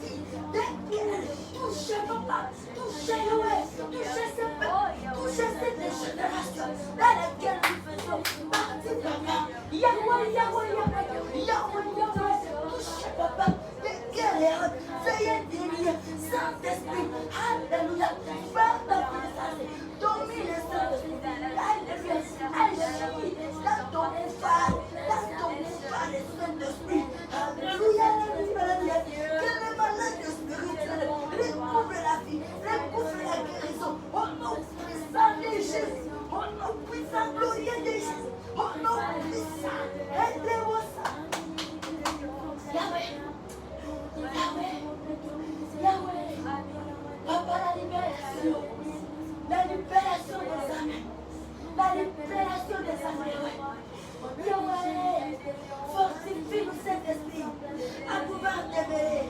filles, des cœurs, touche papa, touche Yahweh, touche ce peuple, touche cette génération dans laquelle nous faisons partie, papa. Yahweh, Yahweh, Yahweh, Yahweh, Yahweh, touche papa, des guerrières, veuillez délire, Saint-Esprit, alléluia, frère ma puissance, domine Saint-Esprit, alléluia, agis dans ton pouvoir, le Saint-Esprit, alléluia, alléluia, que les malades spirituels recouvre la vie, recouvre la guérison, au nom puissant de Jésus, au nom puissant glorieux de Jésus, au nom puissant, aidez-moi ça. Yahweh, Yahweh, Yahweh, papa, la libération des âmes, la libération des âmes, Yahweh, fortifie-nous cet esprit à pouvoir demeurer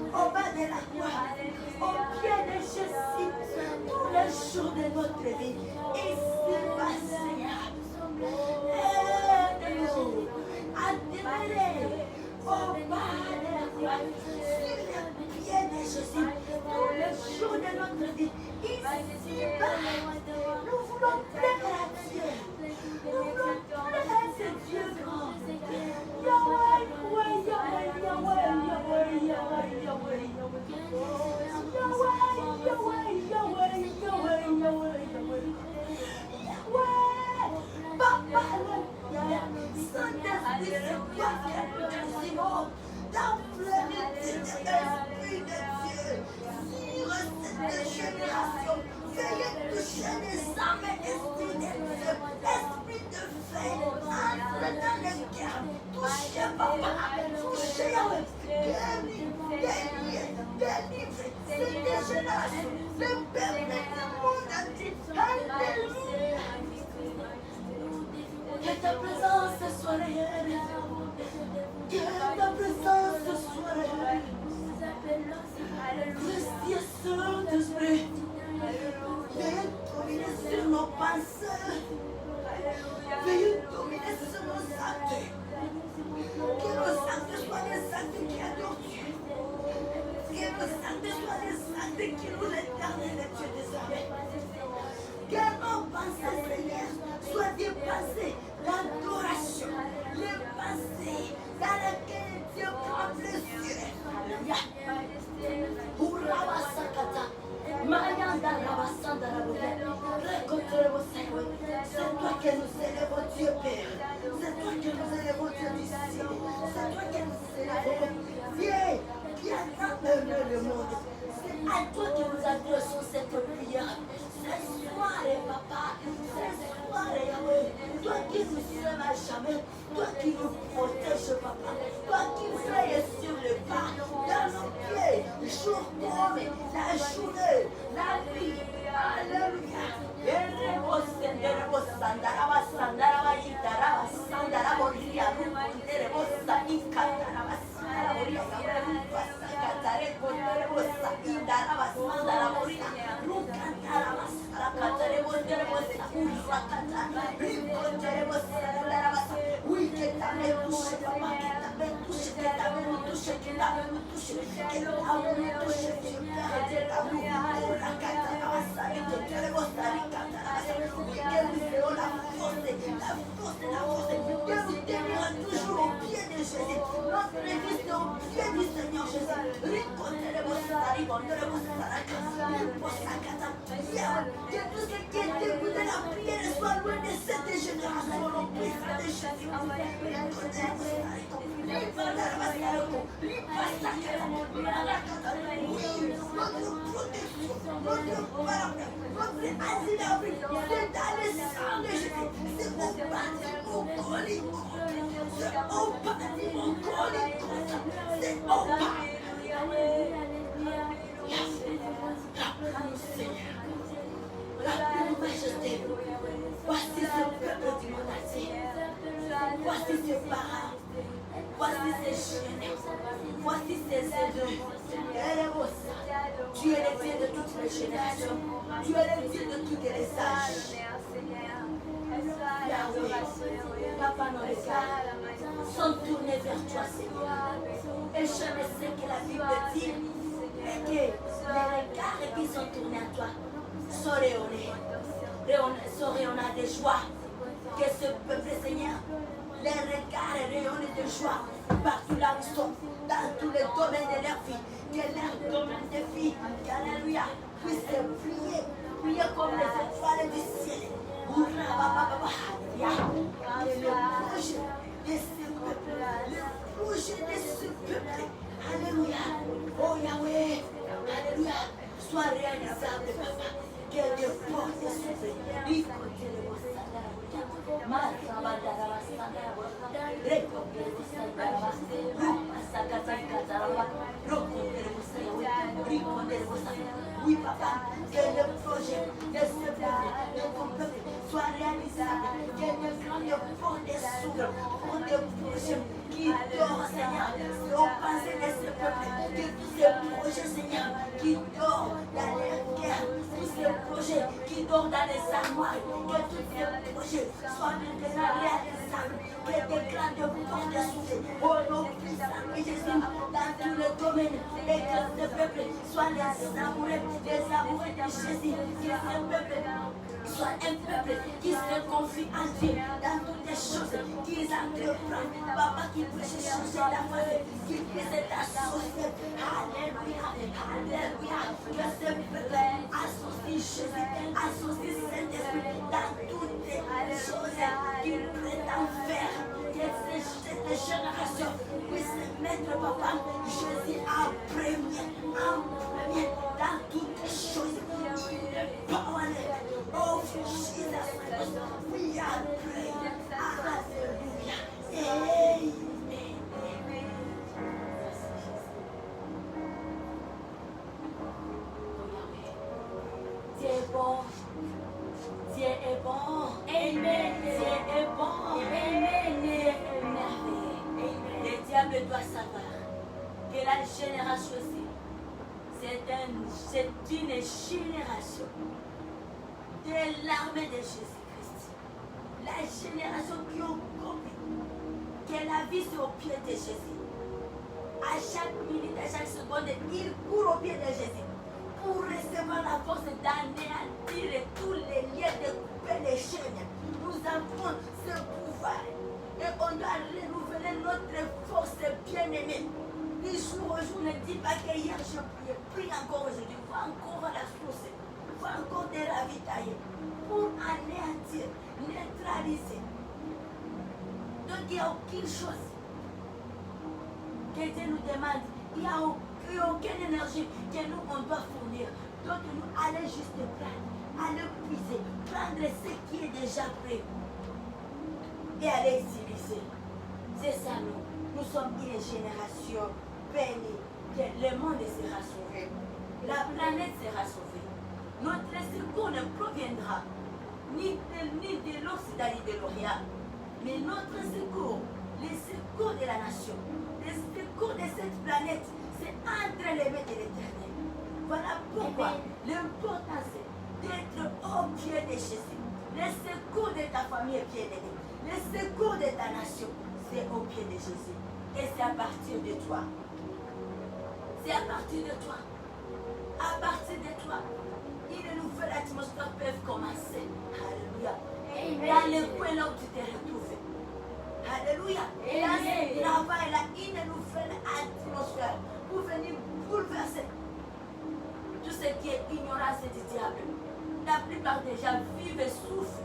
au bas de la croix, au pied de Jésus, tous les jours de notre vie. Ici-bas, Seigneur, aide-nous à demeurer au bas de la croix, sur le pied de Jésus, tous les jours de notre vie. Ici-bas, nous voulons plaire à Dieu. Nous voulons plaire à ce Dieu grand. Yahweh, Yahweh, Yahweh, Yahweh, Yahweh, Yahweh, Yahweh, Papa, Saint-Esprit, c'est toi qui es le Simon, dans plénitude de l'Esprit de Dieu, sur cette génération, veuillez toucher les âmes et esprits de Dieu, esprit de fait, entre dans le cœur, touchez papa, touchez Yahweh, délivre cette génération, le peuple du monde entier, alléluia. Que ta présence soit réelle. Que ta présence soit réelle. Précieux Saint-Esprit, veuillez dominer sur nos pensées. Veuillez dominer sur nos actes. Que nos actes soient des actes qui adorent Dieu. Que nos actes soient des actes qui nous l'éternel Dieu des armées. Que que nous élèvons, Dieu Père. C'est toi que nous élèvons, Dieu du ciel. C'est toi que nous élèvons. Viens, viens amener le monde. C'est à toi que nous adressons cette prière. Ce soir, papa, ce soir, Yahweh, toi qui nous aimes à jamais, toi qui nous protèges, papa, toi qui veilles sur le pas, dans nos pieds, jour comme la journée, la nuit. Alléluia. Oui, que ta main touche, papa, que ta main touche, que ta main nous touche, que ta main nous touche, que ta main nous touche, Dieu Père, que ta main nous oui, que nous ferons la force, que nous demeurons toujours au pied de Jésus. Notre vie est au pied du Seigneur Jésus. Que tout ce qui est dégoût de la prière soit loin de cette génération. Au nom puissant de Jésus. Notre asile d'abri, c'est dans le sang de Jésus. C'est mon bâtiment colique. C'est mon bâtiment colique. C'est mon Seigneur. Rappelez-nous, majesté. Voici ce peuple du monde entier. Voici ses parents. Voici ses chiens. Voici ses aînés. Tu es le Dieu de toutes les générations. Tu es le Dieu de tous les âges. Yahweh, Papa, nos regards sont tournés vers toi, Seigneur. Et je ne sais que la Bible dit et que les regards qui sont tournés à toi sont rayonnés. Sont rayonnés de joie. Que ce peuple, Seigneur, les regards rayonnent de joie partout là où ils sont, dans tous les domaines de leur vie. Que leur domaine de vie, alléluia, puisse prier comme les étoiles du ciel. Que le projet de ce peuple, le projet de ce peuple, alléluia, oh Yahweh, alléluia, soit réalisable, papa. Que les portes s'ouvrent. Oui, papa, que le projet de ce peuple, de ton peuple, soit réalisable. Que les grandes portes s'ouvrent pour des projets qui dorment, Seigneur, au passé de ce peuple. Que tous ces projets, Seigneur, qui dorment dans les guerres, tous ces projets qui dorment dans les armoires, que tous ces projets soient maintenant réalisables. Que des grandes portes s'ouvrent au nom puissant de Jésus dans tous les domaines. Et que ce peuple soit les amoureux de Jésus. Que ce peuple soit un peuple qui se confie en Dieu dans toutes les choses qu'ils entreprennent. Papa, qui puisse changer la face, qui puisse t'associer. Alléluia, alléluia. Que ce peuple associe Jésus, associe Saint-Esprit dans toutes les choses qu'il prétend faire. Que cette génération puisse mettre, papa, Jésus en premier dans toutes les choses. Oh, Jesus, we are praying. Hallelujah. Amen. Dieu est bon. Dieu est bon. Amen. Dieu est bon. Amen. Dieu est merveilleux. Le diable doit savoir que la génération-ci, c'est une génération de l'armée de Jésus-Christ. La génération qui ont compris que la vie c'est au pied de Jésus. À chaque minute, à chaque seconde, ils courent au pied de Jésus pour recevoir la force d'anéantir tous les liens, de couper les chaînes. Nous avons ce pouvoir et on doit renouveler notre force bien-aimée. Du jour au jour, ne dis pas que hier je priais, prie encore aujourd'hui, va encore à la source. Encore de ravitailler pour anéantir, neutraliser ici. Donc il n'y a aucune chose que Dieu nous demande. Il n'y a aucune énergie que nous, on doit fournir. Donc nous allons juste prendre, aller puiser, prendre ce qui est déjà prêt et aller utiliser. C'est ça nous. Nous sommes une génération bénie. Que le monde sera sauvé. La planète sera sauvée. Notre secours ne proviendra ni de l'Occident ni de l'Orient. Mais notre secours, le secours de la nation, le secours de cette planète, c'est entre les mains de l'Éternel. Voilà pourquoi l'important c'est d'être au pied de Jésus. Le secours de ta famille est bien-aimée. Le secours de ta nation, c'est au pied de Jésus. Et c'est à partir de toi. C'est à partir de toi. À partir de toi. Une nouvelle atmosphère peut commencer. Alléluia. Dans le coin là où tu t'es retrouvé. Alléluia. Dans ce travail-là, une nouvelle atmosphère pour venir bouleverser tout ce qui est ignorance du diable. La plupart des gens vivent et souffrent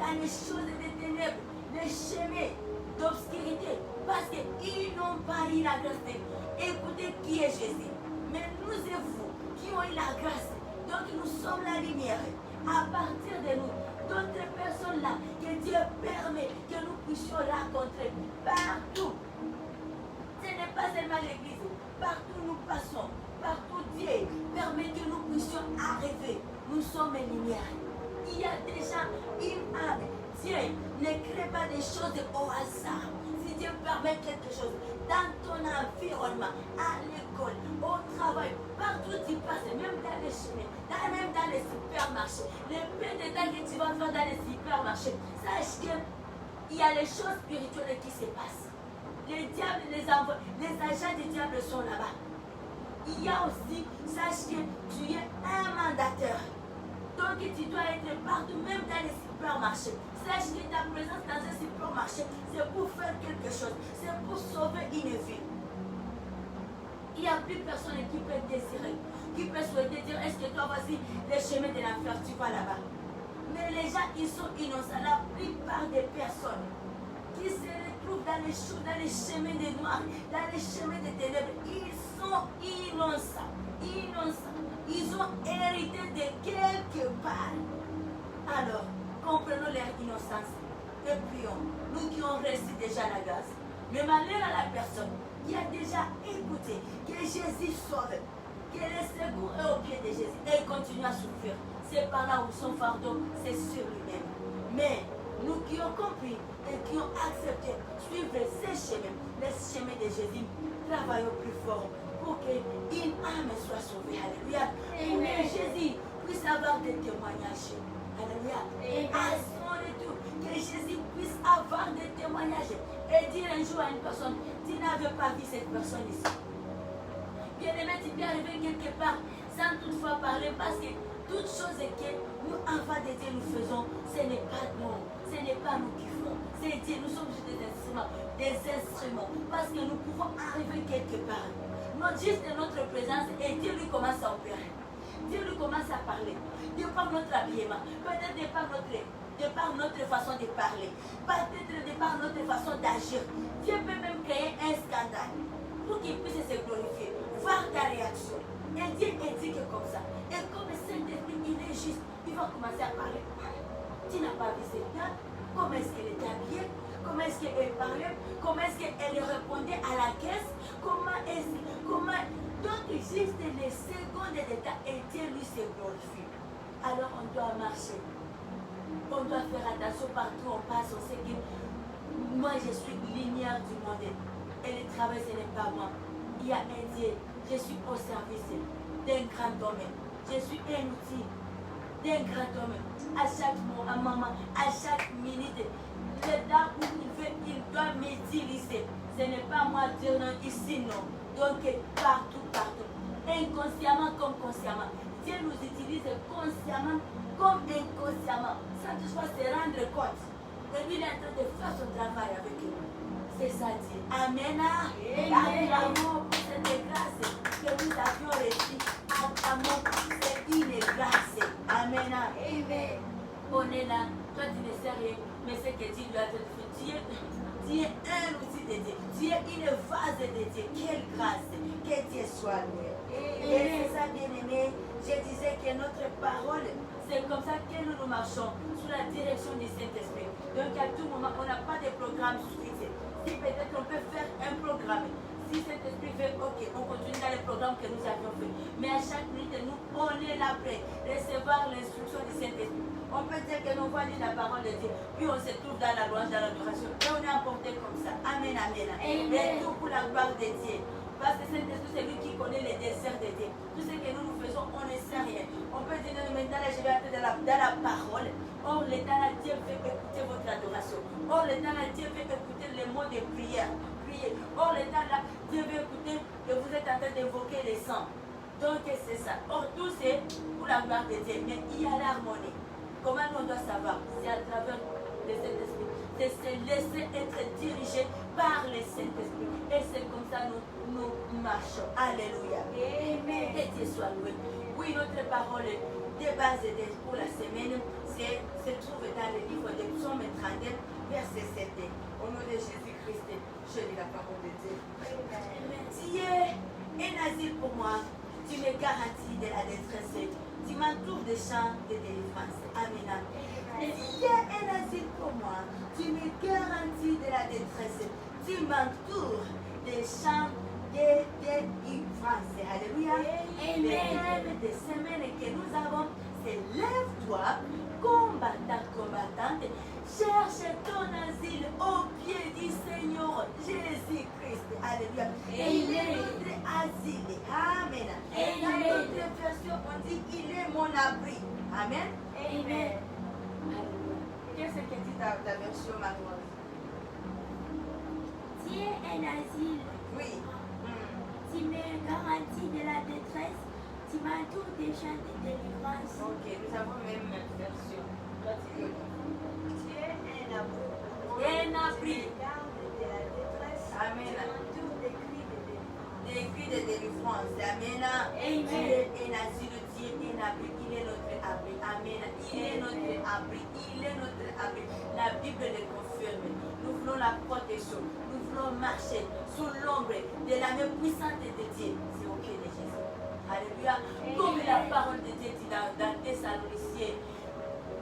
dans les choses des ténèbres, les chemins d'obscurité, parce qu'ils n'ont pas eu la grâce d'écouter qui est Jésus. Mais nous et vous qui ont eu la grâce, donc nous sommes la lumière. À partir de nous, d'autres personnes là, que Dieu permet que nous puissions rencontrer partout. Ce n'est pas seulement l'église, partout nous passons, partout Dieu permet que nous puissions arriver. Nous sommes les lumières. Il y a déjà une âme. Dieu ne crée pas des choses au hasard. Si Dieu permet quelque chose dans ton environnement, à l'école, au travail, partout tu passes, même dans les chemins, même dans les supermarchés, les peu de temps que tu vas faire dans les supermarchés, sache qu'il y a les choses spirituelles qui se passent. Les diables, les agents du diable sont là-bas. Il y a aussi, sache que tu es un mandateur. Donc tu dois être partout, même dans les supermarchés. Sache que ta présence dans un supermarché, c'est pour faire quelque chose. C'est pour sauver une vie. Il n'y a plus personne qui peut désirer, qui peut souhaiter dire, est-ce que toi, voici les chemins de l'enfer, tu vas là-bas. Mais les gens, ils sont innocents. La plupart des personnes qui se retrouvent dans les choses, dans les chemins des noirs, dans les chemins des ténèbres, ils sont innocents. Innocents. Ils ont hérité de quelque part. Alors, comprenons leur innocence et prions. Nous qui avons reçu déjà la grâce. Mais malheur à la personne qui a déjà écouté que Jésus sauve, que le secours est au pied de Jésus et il continue à souffrir. C'est par là où son fardeau, c'est sur lui-même. Mais nous qui avons compris et qui ont accepté suivre ces chemins, les chemins de Jésus, travaillons plus fort pour qu'une âme soit sauvée. Alléluia. Pour que Jésus puisse avoir des témoignages. Alléluia. À son retour, que Jésus puisse avoir des témoignages et dire un jour à une personne, tu n'avais pas vu cette personne ici. Bien aimé, tu peux arriver quelque part sans toutefois parler parce que toute chose que nous, enfants de Dieu, nous faisons, ce n'est pas nous. Ce n'est pas nous qui faisons. C'est Dieu. Nous sommes juste des instruments. Des instruments. Parce que nous pouvons arriver quelque part. Not juste de notre présence et Dieu lui commence à opérer. Dieu lui commence à parler. De par notre habillement. Peut-être de par notre façon de parler. Peut-être de par notre façon d'agir. Dieu peut même créer un scandale pour qu'il puisse se glorifier. Voir ta réaction. Et Dieu indique comme ça. Et comme le Saint-Esprit, il est juste, il va commencer à parler. Tu n'as pas vu cette dame? Comment est-ce qu'elle était habillée? Comment est-ce qu'elle parlait? Comment est-ce qu'elle répondait à la caisse? Donc, juste les secondes d'état et Dieu lui se glorifie. Alors, on doit marcher. On doit faire attention partout où on passe. On sait que moi, je suis lumière du monde. Et le travail, ce n'est pas moi. Il y a un Dieu. Je suis au service d'un grand homme. Je suis un outil d'un grand homme. À chaque moment, à chaque minute, le temps où il doit m'utiliser. Ce n'est pas moi dire non, ici non. Donc partout. Inconsciemment comme consciemment. Dieu nous utilise consciemment comme inconsciemment. Sans toutefois se rendre compte. Et lui, il est en train de faire son travail avec nous. C'est ça Dieu. Amen. Acclamons pour cette grâce que nous avions reçue. Acclamons pour cette une grâce. Amen. Amen. On est là, toi tu ne sais rien, mais ce que Dieu lui a fait, tu es un outil de Dieu, tu es une vase de Dieu. Quelle grâce, que Dieu soit loué. Et c'est ça, bien-aimé, je disais que notre parole, c'est comme ça que nous marchons sous la direction du Saint-Esprit. Donc à tout moment, on n'a pas de programme suffisant. Si peut-être on peut faire un programme, si Saint-Esprit fait, ok, on continue dans les programmes que nous avions fait. Mais à chaque minute, nous, on est là prêt recevoir l'instruction du Saint-Esprit. On peut dire que nous voyons la parole de Dieu, puis on se trouve dans la louange, dans l'adoration, et on est emporté comme ça. Amen, amen. Et tout pour la gloire de Dieu. Parce que Saint-Esprit, c'est lui qui connaît les désirs de Dieu. Tout ce que nous faisons, on ne sait rien. On peut dire maintenant, je vais entrer dans la parole. Or, l'État, Dieu veut écouter votre adoration. Or, l'État, Dieu veut écouter les mots de prière. Prier. Or, l'État, Dieu veut écouter que vous êtes en train d'évoquer les sangs. Donc, c'est ça. Or, tout c'est pour la gloire de Dieu. Mais il y a l'harmonie. Comment on doit savoir? C'est à travers le Saint-Esprit. C'est se laisser être dirigé par le Saint-Esprit. Et c'est comme ça nous marchons. Alléluia. Amen. Que Dieu soit loué. Oui, notre parole de base pour la semaine se trouve dans le livre de Psaume 32, verset 7. Au nom de Jésus-Christ, je lis la parole de Dieu. Amen. Tu es un asile pour moi. Tu me garantis de la détresse. Tu m'entoures des champs de délivrance. Amen. Tu es un asile pour moi. Tu me garantis de la détresse. Tu m'entoures des champs de délivrance. Alléluia. Le thème des semaines que nous avons, c'est lève-toi, combattant, combattante. Cherche ton asile au pied du Seigneur Jésus-Christ. Alléluia. Et il est notre asile. Amen. Dans notre version, on dit il est mon abri. Amen. Amen. Qu'est-ce que dit ta version, Marie-Rose? Tu es un asile. Oui. Tu me garantis de la détresse. Tu m'entoures des champs de délivrance. Ok, nous avons même une version. Toi, tu es un abri. Un abri. De la détresse. Amen. M'entoure des cris de délivrance. Des cris de délivrance. Amen. Amen. Dieu est un asile, Dieu est un abri. Il est notre abri. Amen. Il est notre abri. Il est notre abri. La Bible le confirme. Nous voulons la protection. Nous voulons marcher sous l'ombre de la main puissante de Dieu. C'est au pied de Jésus. Alléluia. Comme la parole de Dieu dit dans Thessaloniciens,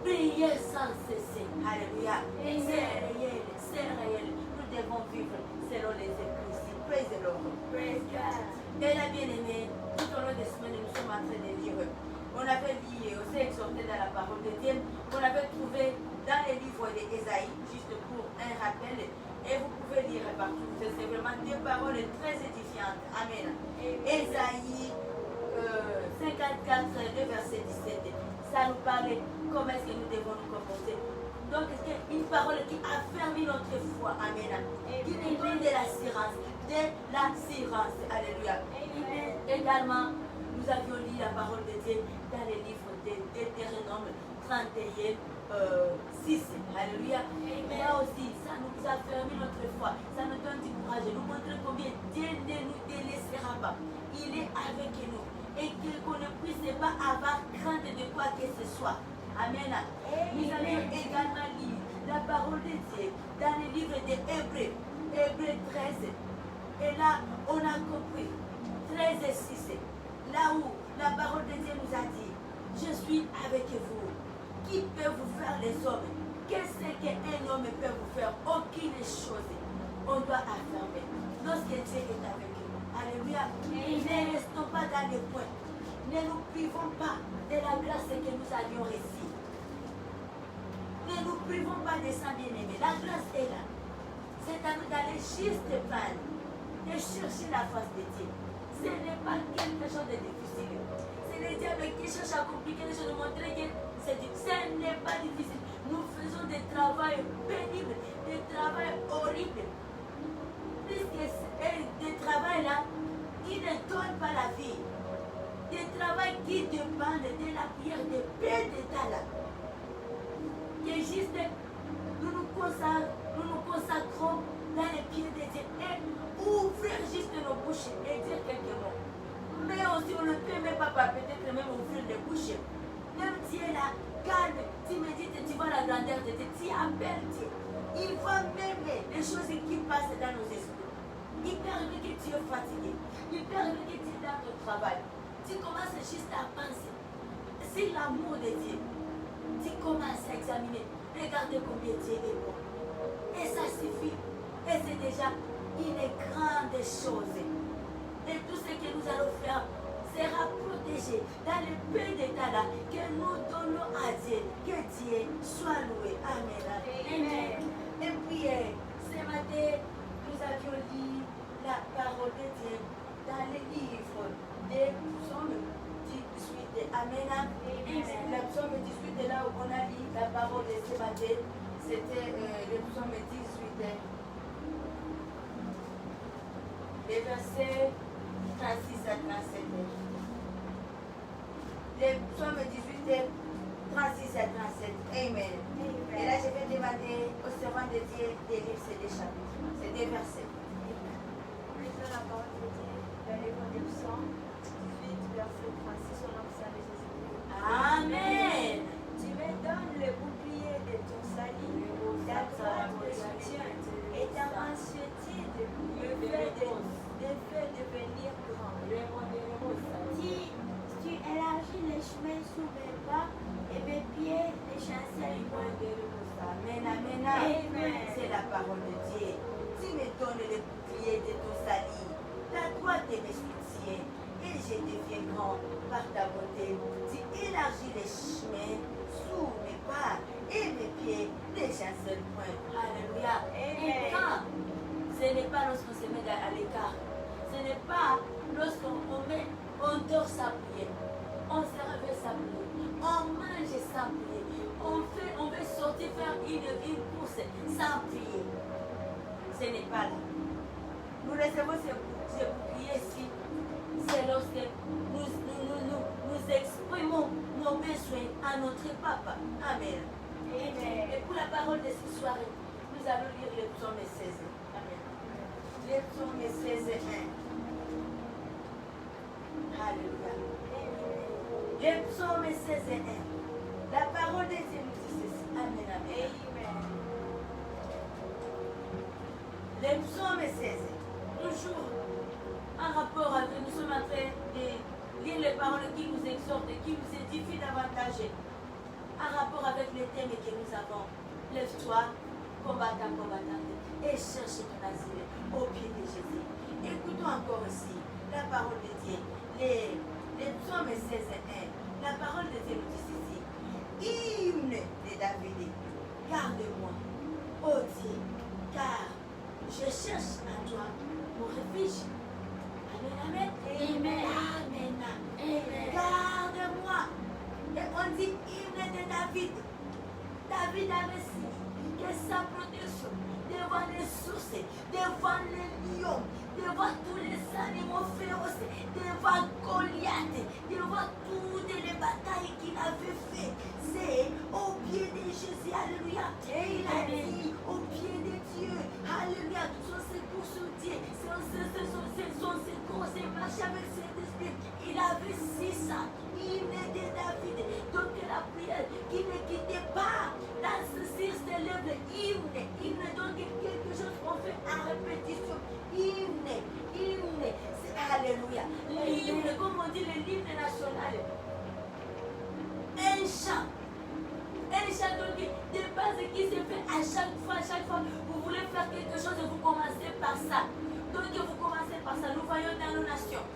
priez sans cesser. Alléluia. C'est réel. C'est réel. Nous devons vivre selon les Écritures. Praise the Lord. Praise God. Et la bien-aimée, tout au long des semaines, nous sommes en train de lire. On avait lu, on s'est exhorté dans la parole de Dieu. On avait trouvé dans les livres d'Ésaïe, juste pour un rappel. Et vous pouvez lire partout. C'est vraiment deux paroles très édifiantes. Amen. Ésaïe 54, le verset 17. Ça nous parle comment est-ce que nous devons nous comporter. Donc, c'est une parole qui affermit notre foi. Amen. Qui nous donne de l'assurance. De l'assurance. Alléluia. Amen. Également, nous avions lu la parole de Dieu dans les livres de Deutéronome 31, 6. Alléluia. Et là aussi, ça nous affermit notre foi. Ça nous donne du courage. Nous montre combien Dieu ne nous délaissera pas. Il est avec nous. Et qu'on ne puisse pas avoir crainte de quoi que ce soit. Amen. Nous avions également lu la parole de Dieu dans le livre des Hébreux, Hébreux 13. Et là, on a compris, 13 et 6, là où la parole de Dieu nous a dit, je suis avec vous. Qui peut vous faire les hommes? Qu'est-ce qu'un homme peut vous faire? Aucune chose. On doit affirmer. Lorsque Dieu est avec nous. Alléluia. Ne restons pas dans les points. Ne nous privons pas de la grâce que nous avions reçue. Ne nous privons pas de ça, bien-aimé. La grâce est là. C'est à nous d'aller juste prendre, de chercher la face de Dieu. Ce n'est pas quelque chose de difficile. C'est le diable qui cherche à compliquer les choses, de montrer que c'est difficile. Ce n'est pas difficile. Nous faisons des travaux pénibles, des travaux horribles. Puisque des travaux là qui ne donnent pas la vie. Des travaux qui dépendent de la prière de peu d'état là. Que juste nous nous consacrons dans les pieds de Dieu et ouvrir juste nos bouches et dire quelques mots. Mais aussi on ne peut même pas peut-être même ouvrir les bouches. Même Dieu là, calme, tu médites, grandeur de Dieu. Tu appelles Dieu. Il va m'aimer les choses qui passent dans nos esprits. Il peut arriver que tu es fatigué. Il peut arriver que tu es dans ton travail. Tu commences juste à penser. C'est l'amour de Dieu. Tu commences à examiner. Regardez combien Dieu est bon. Et ça suffit. Et c'est déjà une grande chose. Et tout ce que nous allons faire sera protégé dans le peu d'état là que nous donnons à Dieu. Que Dieu soit loué. Amen. Amen. Et puis, ce matin, nous avions lu la parole de Dieu dans le livre des psaumes 18. Amen. Le psaume 18 est là où on a lu la parole de ce matin. C'était le psaume 18. Les versets 36 à 37. Le psaume 18, 36 à 37. Amen. Et là, je vais demander au servant de Dieu de lire ces deux chapitres, ces deux versets. Lisons la parole de Dieu dans le livre des psaumes 18, verset 36 au nom de Jésus-Christ. Amen. Tu me donnes le bouclier de ton salut, ta droite de soutien, et ta mansuétude me fait devenir grand. Tu élargis les chemins sous mes pas, et mes pieds les chancellent loin de nous. Amen, amen, amen. C'est la parole de Dieu. Tu me donnes le bouclier de ton salut, ta droite de mes soutiens, et je deviens grand par ta bonté. Tu élargis les chemins sous mes pas, et mes pieds les chancellent point. Alléluia. Et quand ce n'est pas lorsqu'on se met à l'écart, ce n'est pas lorsqu'on dort sans prier, on se réveille sans prier, on mange sans prier, on veut sortir faire une course sans prier. Ce n'est pas là. Nous recevons ce bouclier ici. C'est lorsque nous exprimons nos besoins à notre Papa. Amen. Amen. Et pour la parole de ce soir, nous allons lire le psaume 16. Amen. Le psaume 16, 1. Alléluia. Le psaume 16, 1. La parole de Dieu nous dit ceci. Amen. Amen. Le psaume 16. Toujours en rapport avec, nous sommes en train de lire les paroles qui nous exhortent, qui nous édifient davantage, en rapport avec les thèmes que nous avons. Lève-toi, combattant, combattante, et cherche ton asile au pied de Jésus. Écoutons encore ici la parole de Dieu. Les psaumes 16 et 1. La parole de Dieu nous dit ceci. Hymne de David, garde-moi, ô Dieu, car je cherche à toi mon refuge. Amen, amen. Amen. Amen. Garde-moi. Et on dit hymne de David. David avait su que sa protection devant les sources, devant les lions, devant tous les animaux féroces, devant Goliath, devant toutes les batailles qu'il avait faites. C'est au pied de Jésus. Alléluia. Et il a dit au pied de Dieu. Alléluia. Son secours sur Dieu. Son secours, c'est marcher avec cet esprit. Il avait su ça. Hymne de David. Donc la prière qui ne quittait pas dans ce célèbre hymne. Donc quelque chose qu'on fait en répétition. Hymne. Alléluia. L'hymne, comme on dit, l'hymne national. Un chant donc de base qui se fait à chaque fois. Vous voulez faire quelque chose, vous commencez par ça. Donc vous commencez par ça. Nous voyons dans nos nations.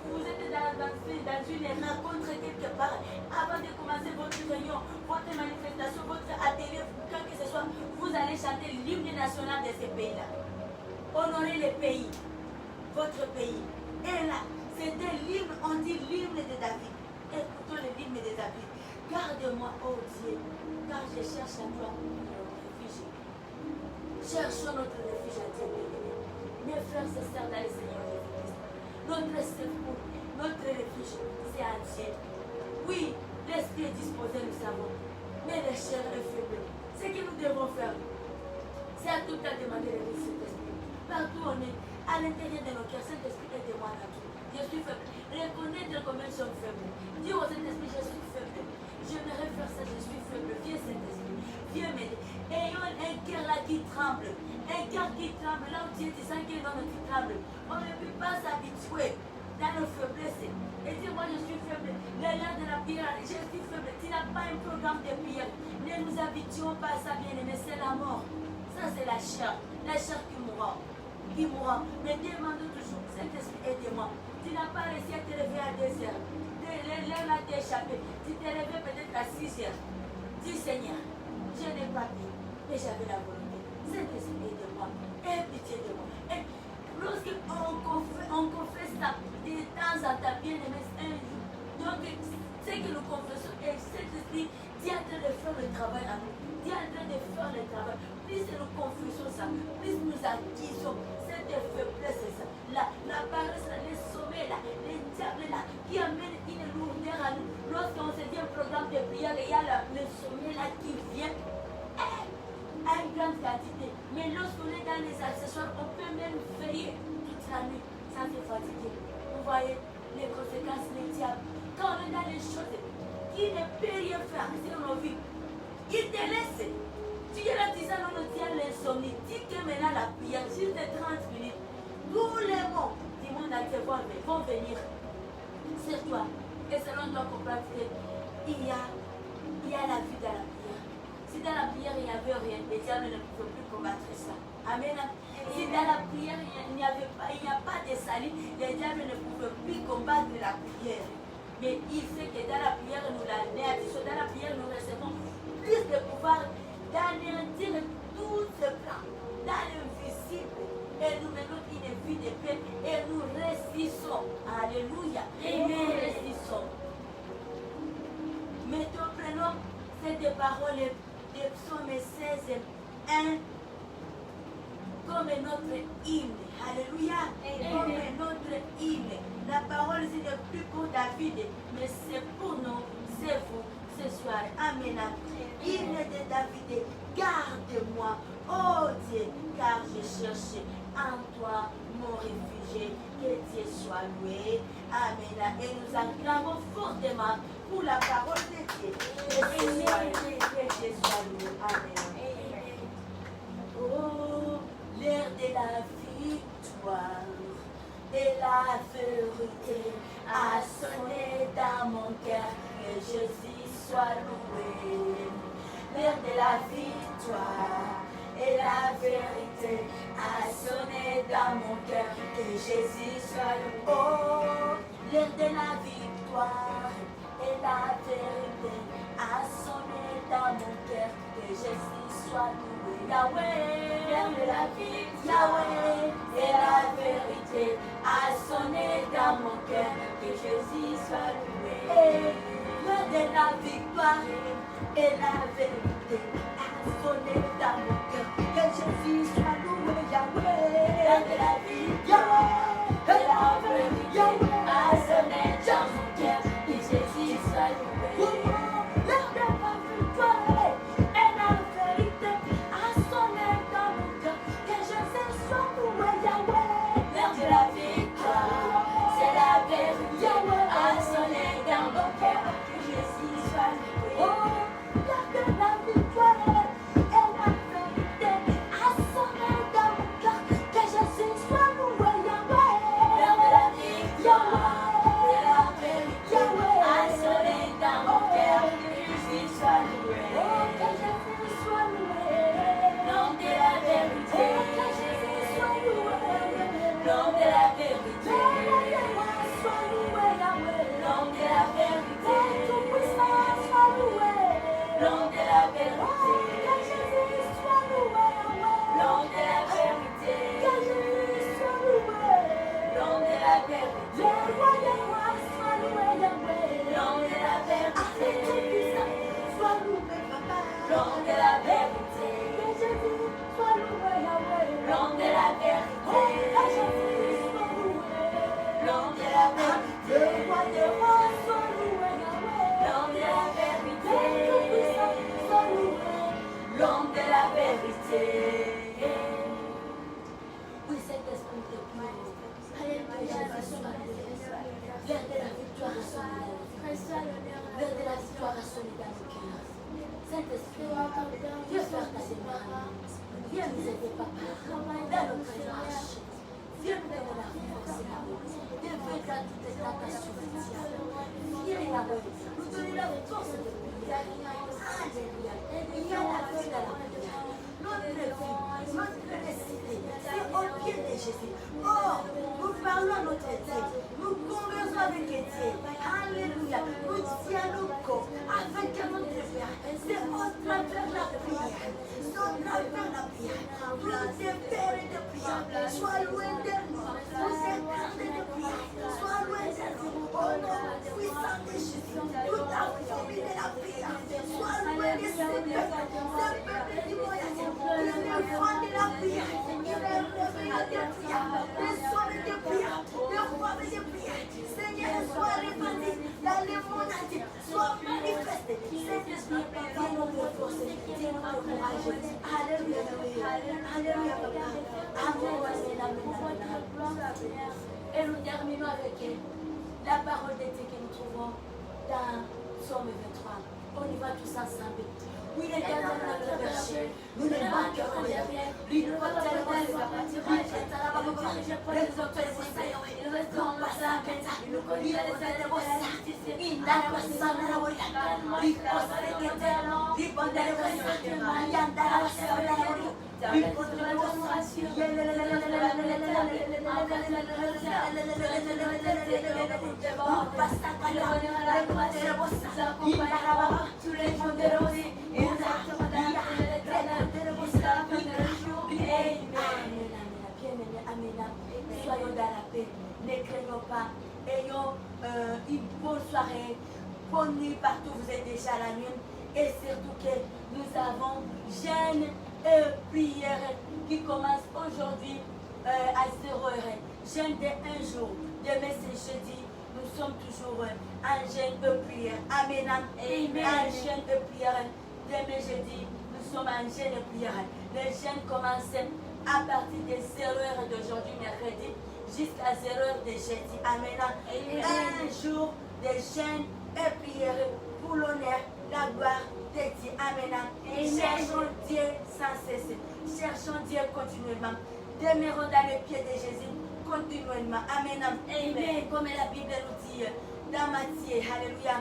Vous êtes dans une rencontre quelque part. Avant de commencer votre réunion, votre manifestation, votre atelier, quoi que ce soit, vous allez chanter l'hymne national de ce pays-là. Honorez le pays, votre pays. Et là, c'était l'hymne, on dit l'hymne de David. Écoutons l'hymne de David. Garde-moi, ô Dieu, car je cherche à toi mon refuge. Cherchons notre refuge à Dieu. Mes frères et sœurs dans le Seigneur Jésus-Christ. Notre secours, notre refuge, c'est à Dieu. Oui, l'esprit est disposé, nous savons, mais la chair est faible. Ce que nous devons faire, c'est à tout temps demander le Saint-Esprit. Partout on est, à l'intérieur de nos cœurs, Saint-Esprit, aide-moi dans tout. Je suis faible. Reconnaître combien nous sommes faibles. Dire au Saint-Esprit, je suis faible. J'aimerais faire ça, je suis faible. Viens Saint-Esprit. Viens qui tremble. Un cœur qui tremble. Là où Dieu dit ça, qui est dans notre qui tremble. On ne peut pas s'habituer dans nos faiblesses. Et dire, moi je suis faible. L'heure de la prière, je suis faible. Tu n'as pas un programme de prière. Ne nous habituons pas à ça, bien-aimé. C'est la mort. Ça, c'est la chair. La chair qui mourra. Qui mourra. Mais demande toujours, Saint-Esprit, aide-moi. Tu n'as pas réussi à te lever à 2 heures. L'heure là t'a échappé. Tu t'es levé peut-être à 6 heures. Dis, Seigneur, je n'ai pas pu. Mais j'avais la volonté. Saint-Esprit, aide-moi. Aie pitié de moi. Et lorsqu'on confesse ça, de temps en temps, bien aimé, un jour. Donc, c'est que nous confessons. Et Saint-Esprit, Dieu est en train de faire le travail à nous. Dieu est en train de faire le travail. Plus nous confessons ça, plus nous acquisons cette faiblesse, ça. La paresse, les sommets, là, les diables là, qui amènent une lourdeur à nous. Lorsqu'on se dit un programme de prière, il y a le sommet là qui vient à une grande quantité. Mais lorsqu'on est dans les accessoires, on peut même veiller toute la nuit sans se fatiguer. Vous voyez les conséquences des diables. Quand on est dans les choses qui ne peut rien faire sur nos vies, il te laisse. Tu es là disant non, nous tient l'insomnie. Dis que maintenant la prière, juste 30 minutes, tous les mots du monde entier vont venir sur toi. Et selon toi, comprendre qu'il y a la vie dans la prière. Si dans la prière il n'y avait rien, les diables ne pouvaient plus combattre ça. Amen. Si dans la prière il n'y a pas de salut, les diables ne pouvaient plus combattre la prière. Mais il sait que dans la prière, nous la néantissons. Dans la prière, nous recevons plus de pouvoir d'anéantir tout ce plan dans l'invisible. Et nous menons une vie de paix et nous résistons. Alléluia. Et nous résistons. Mettons, prenons cette parole de Psaume 16, 1 comme notre hymne. Alléluia. Comme notre hymne. La parole, ce n'est plus pour David, mais c'est pour nous, c'est vous, ce soir. Amen. Hymne de David, garde-moi, oh Dieu, car je cherche en toi mon réfugié. Que Dieu soit loué. Amen. Et nous acclamons fortement pour la parole de Dieu. Que Dieu soit loué. Amen. Oh, l'heure de la victoire et la vérité a sonné dans mon cœur. Que Jésus soit loué. L'heure de la victoire et la vérité a sonné dans mon cœur. Que Jésus soit loué. Oh, l'heure de la victoire et la vérité a sonné dans mon cœur. Que Jésus soit loué. Yahweh, l'heure de la victoire, Yahweh et la vérité a sonné dans mon cœur. Que Jésus soit loué. L'heure de la victoire et la vérité a sonné dans mon cœur. Que Jésus soit loué, Yahweh. L'heure de la victoire et la vérité a sonné dans mon cœur. Que Jésus soit loué. L'heure de la victoire et la vérité a sonné dans mon cœur. Que Jésus soit loué, Yahweh. L'heure de la victoire, c'est la vérité a sonné dans mon cœur. Que Jésus soit loué. Oh, l'heure de la victoire et la vérité a sonné dans mon cœur. Que Jésus soit loué, Yahweh. L'heure de la victoire et la vérité a sonné dans mon cœur. Que Jésus soit loué. Oh, que Jésus soit loué. Nom de la vérité. Oh, que Jésus soit loué. Nom de la vérité. Soit loué, Yahweh. Nom de la vérité. Tout puissant soit loué. Nom de la vérité. Que Jésus soit loué, Yahweh. Nom de la vérité. Que Jésus soit loué. Nom de la vérité. Le roi des rois soit loué, Yahweh. Nom de la vérité. Tout puissant soit loué, Papa. Nom de la vérité. Que Jésus soit loué, Yahweh. Nom de la vérité. Que Jésus soit loué. Nom de la vérité. Le roi des rois soit loué, Yahweh. Nom de la vérité. Tout puissant soit loué. Nom de la vérité. Oui, cet esprit de Dieu. Alléluia, Jésus soit loué. L'heure de la victoire a sonné. L'heure de la victoire a sonné dans nos cœurs. Saint-Esprit, je vais faire ta démarche. Viens nous aider, papa. Dans notre démarche. Viens nous donner la force et l'amour. Défais à toute tentation du diable. Viens, Yahweh, nous donner la force de prière. Alléluia. Il y a la vie dans la prière. Notre vie, notre nécessité, c'est au pied de Jésus. Oh, nous parlons à notre Dieu. Nous conversons avec Dieu. Alléluia. Nous dialoguons avec notre Père. C'est au travers de la prière. C'est au travers de la prière. Nous déférons de prière. Sois loin de nous. Nous écartons de prière. Sois loin de nous. Au nom puissant de Jésus. Tout a formé de la prière. Sois loin de ce peuple du voyage. Il est le fond de la prière. Il est le réveil de prière. Le son de prière. Le roi de prière. Seigneur, sois répandu dans le monde entier. Sois manifesté. Saint-Esprit, viens nous renforcer. Viens nous encourager. Alléluia. Alléluia, papa. Amen. Et nous terminons avec la parole de Dieu que nous trouvons dans Psaume 23. On y va tous ensemble. Oui, l'Éternel notre berger, nous ne manquerons de rien. Lui, nous porterons les abattus, les soyons dans la paix, ne craignons pas, ayons une bonne soirée, bonne nuit partout, vous êtes déjà la nuit, et surtout que nous avons jeûne et prière qui commence aujourd'hui à 0h, jeûne de 1 jour, demain c'est jeudi, nous sommes toujours en jeûne et prière, amen, en jeûne et prière, demain jeudi, nous sommes en jeûne et prière, le jeûne commence à partir de 0h d'aujourd'hui, mercredi, jusqu'à 0h de jeudi. Amen. Un jour de jeûne et prière pour l'honneur, la gloire de Dieu. Amen. Cherchons Dieu sans cesse. Cherchons Dieu continuellement. Demeurons dans les pieds de Jésus continuellement. Amen. Amen. Comme la Bible nous dit dans Matthieu. Alléluia.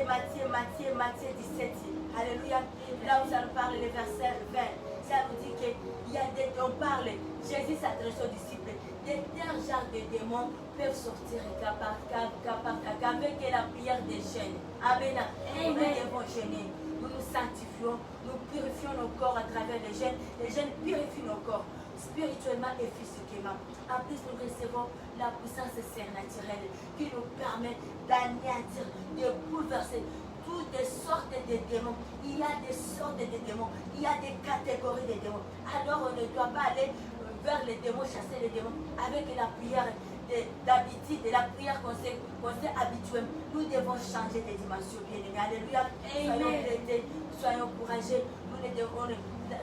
Matthieu 17. Alléluia. Là où ça nous parle, le verset 20. Ça nous dit qu'il y a des on parle, Jésus s'adresse aux disciples, des tels genres de démons peuvent sortir qu'avec la prière des jeûnes. Amen. Nous devons jeûner, nous nous sanctifions, nous purifions nos corps à travers les jeûnes purifient nos corps, spirituellement et physiquement. En plus, nous recevons la puissance surnaturelle qui nous permet d'anéantir, de bouleverser toutes des sortes de démons. Il y a des sortes de démons. Il y a des catégories de démons. Alors on ne doit pas aller vers les démons, chasser les démons avec la prière d'habitude, de la prière qu'on s'est habitué. Nous devons changer de dimension, bien aimés. Alléluia. Soyons prêtés, soyons courageux. Nous ne devons,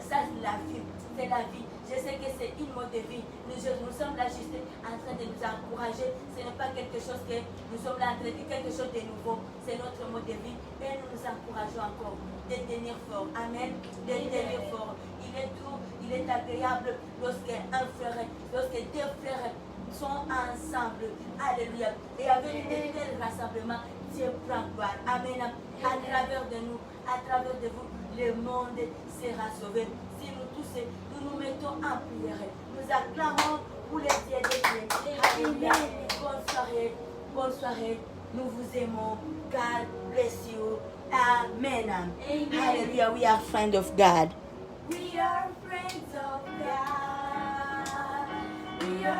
ça c'est la vie. C'est la vie. Je sais que c'est une mode de vie. Nous sommes là juste en train de nous encourager. Ce n'est pas quelque chose que nous sommes là en train de dire, quelque chose de nouveau. C'est notre mode de vie. Et nous nous encourageons encore de tenir fort. Amen. De tenir fort. Il est doux, il est agréable lorsque un frère, lorsque deux frères sont ensemble. Alléluia. Et avec de tels rassemblements, Dieu prend gloire. Amen. À travers de nous, à travers de vous, le monde sera sauvé. Si nous tous, nous nous mettons en prière, nous acclamons pour les pieds de Dieu. Alléluia. Bonne soirée. Nous vous aimons. God bless you. Amen. Hallelujah. We are friends of God. We are friends of God. We are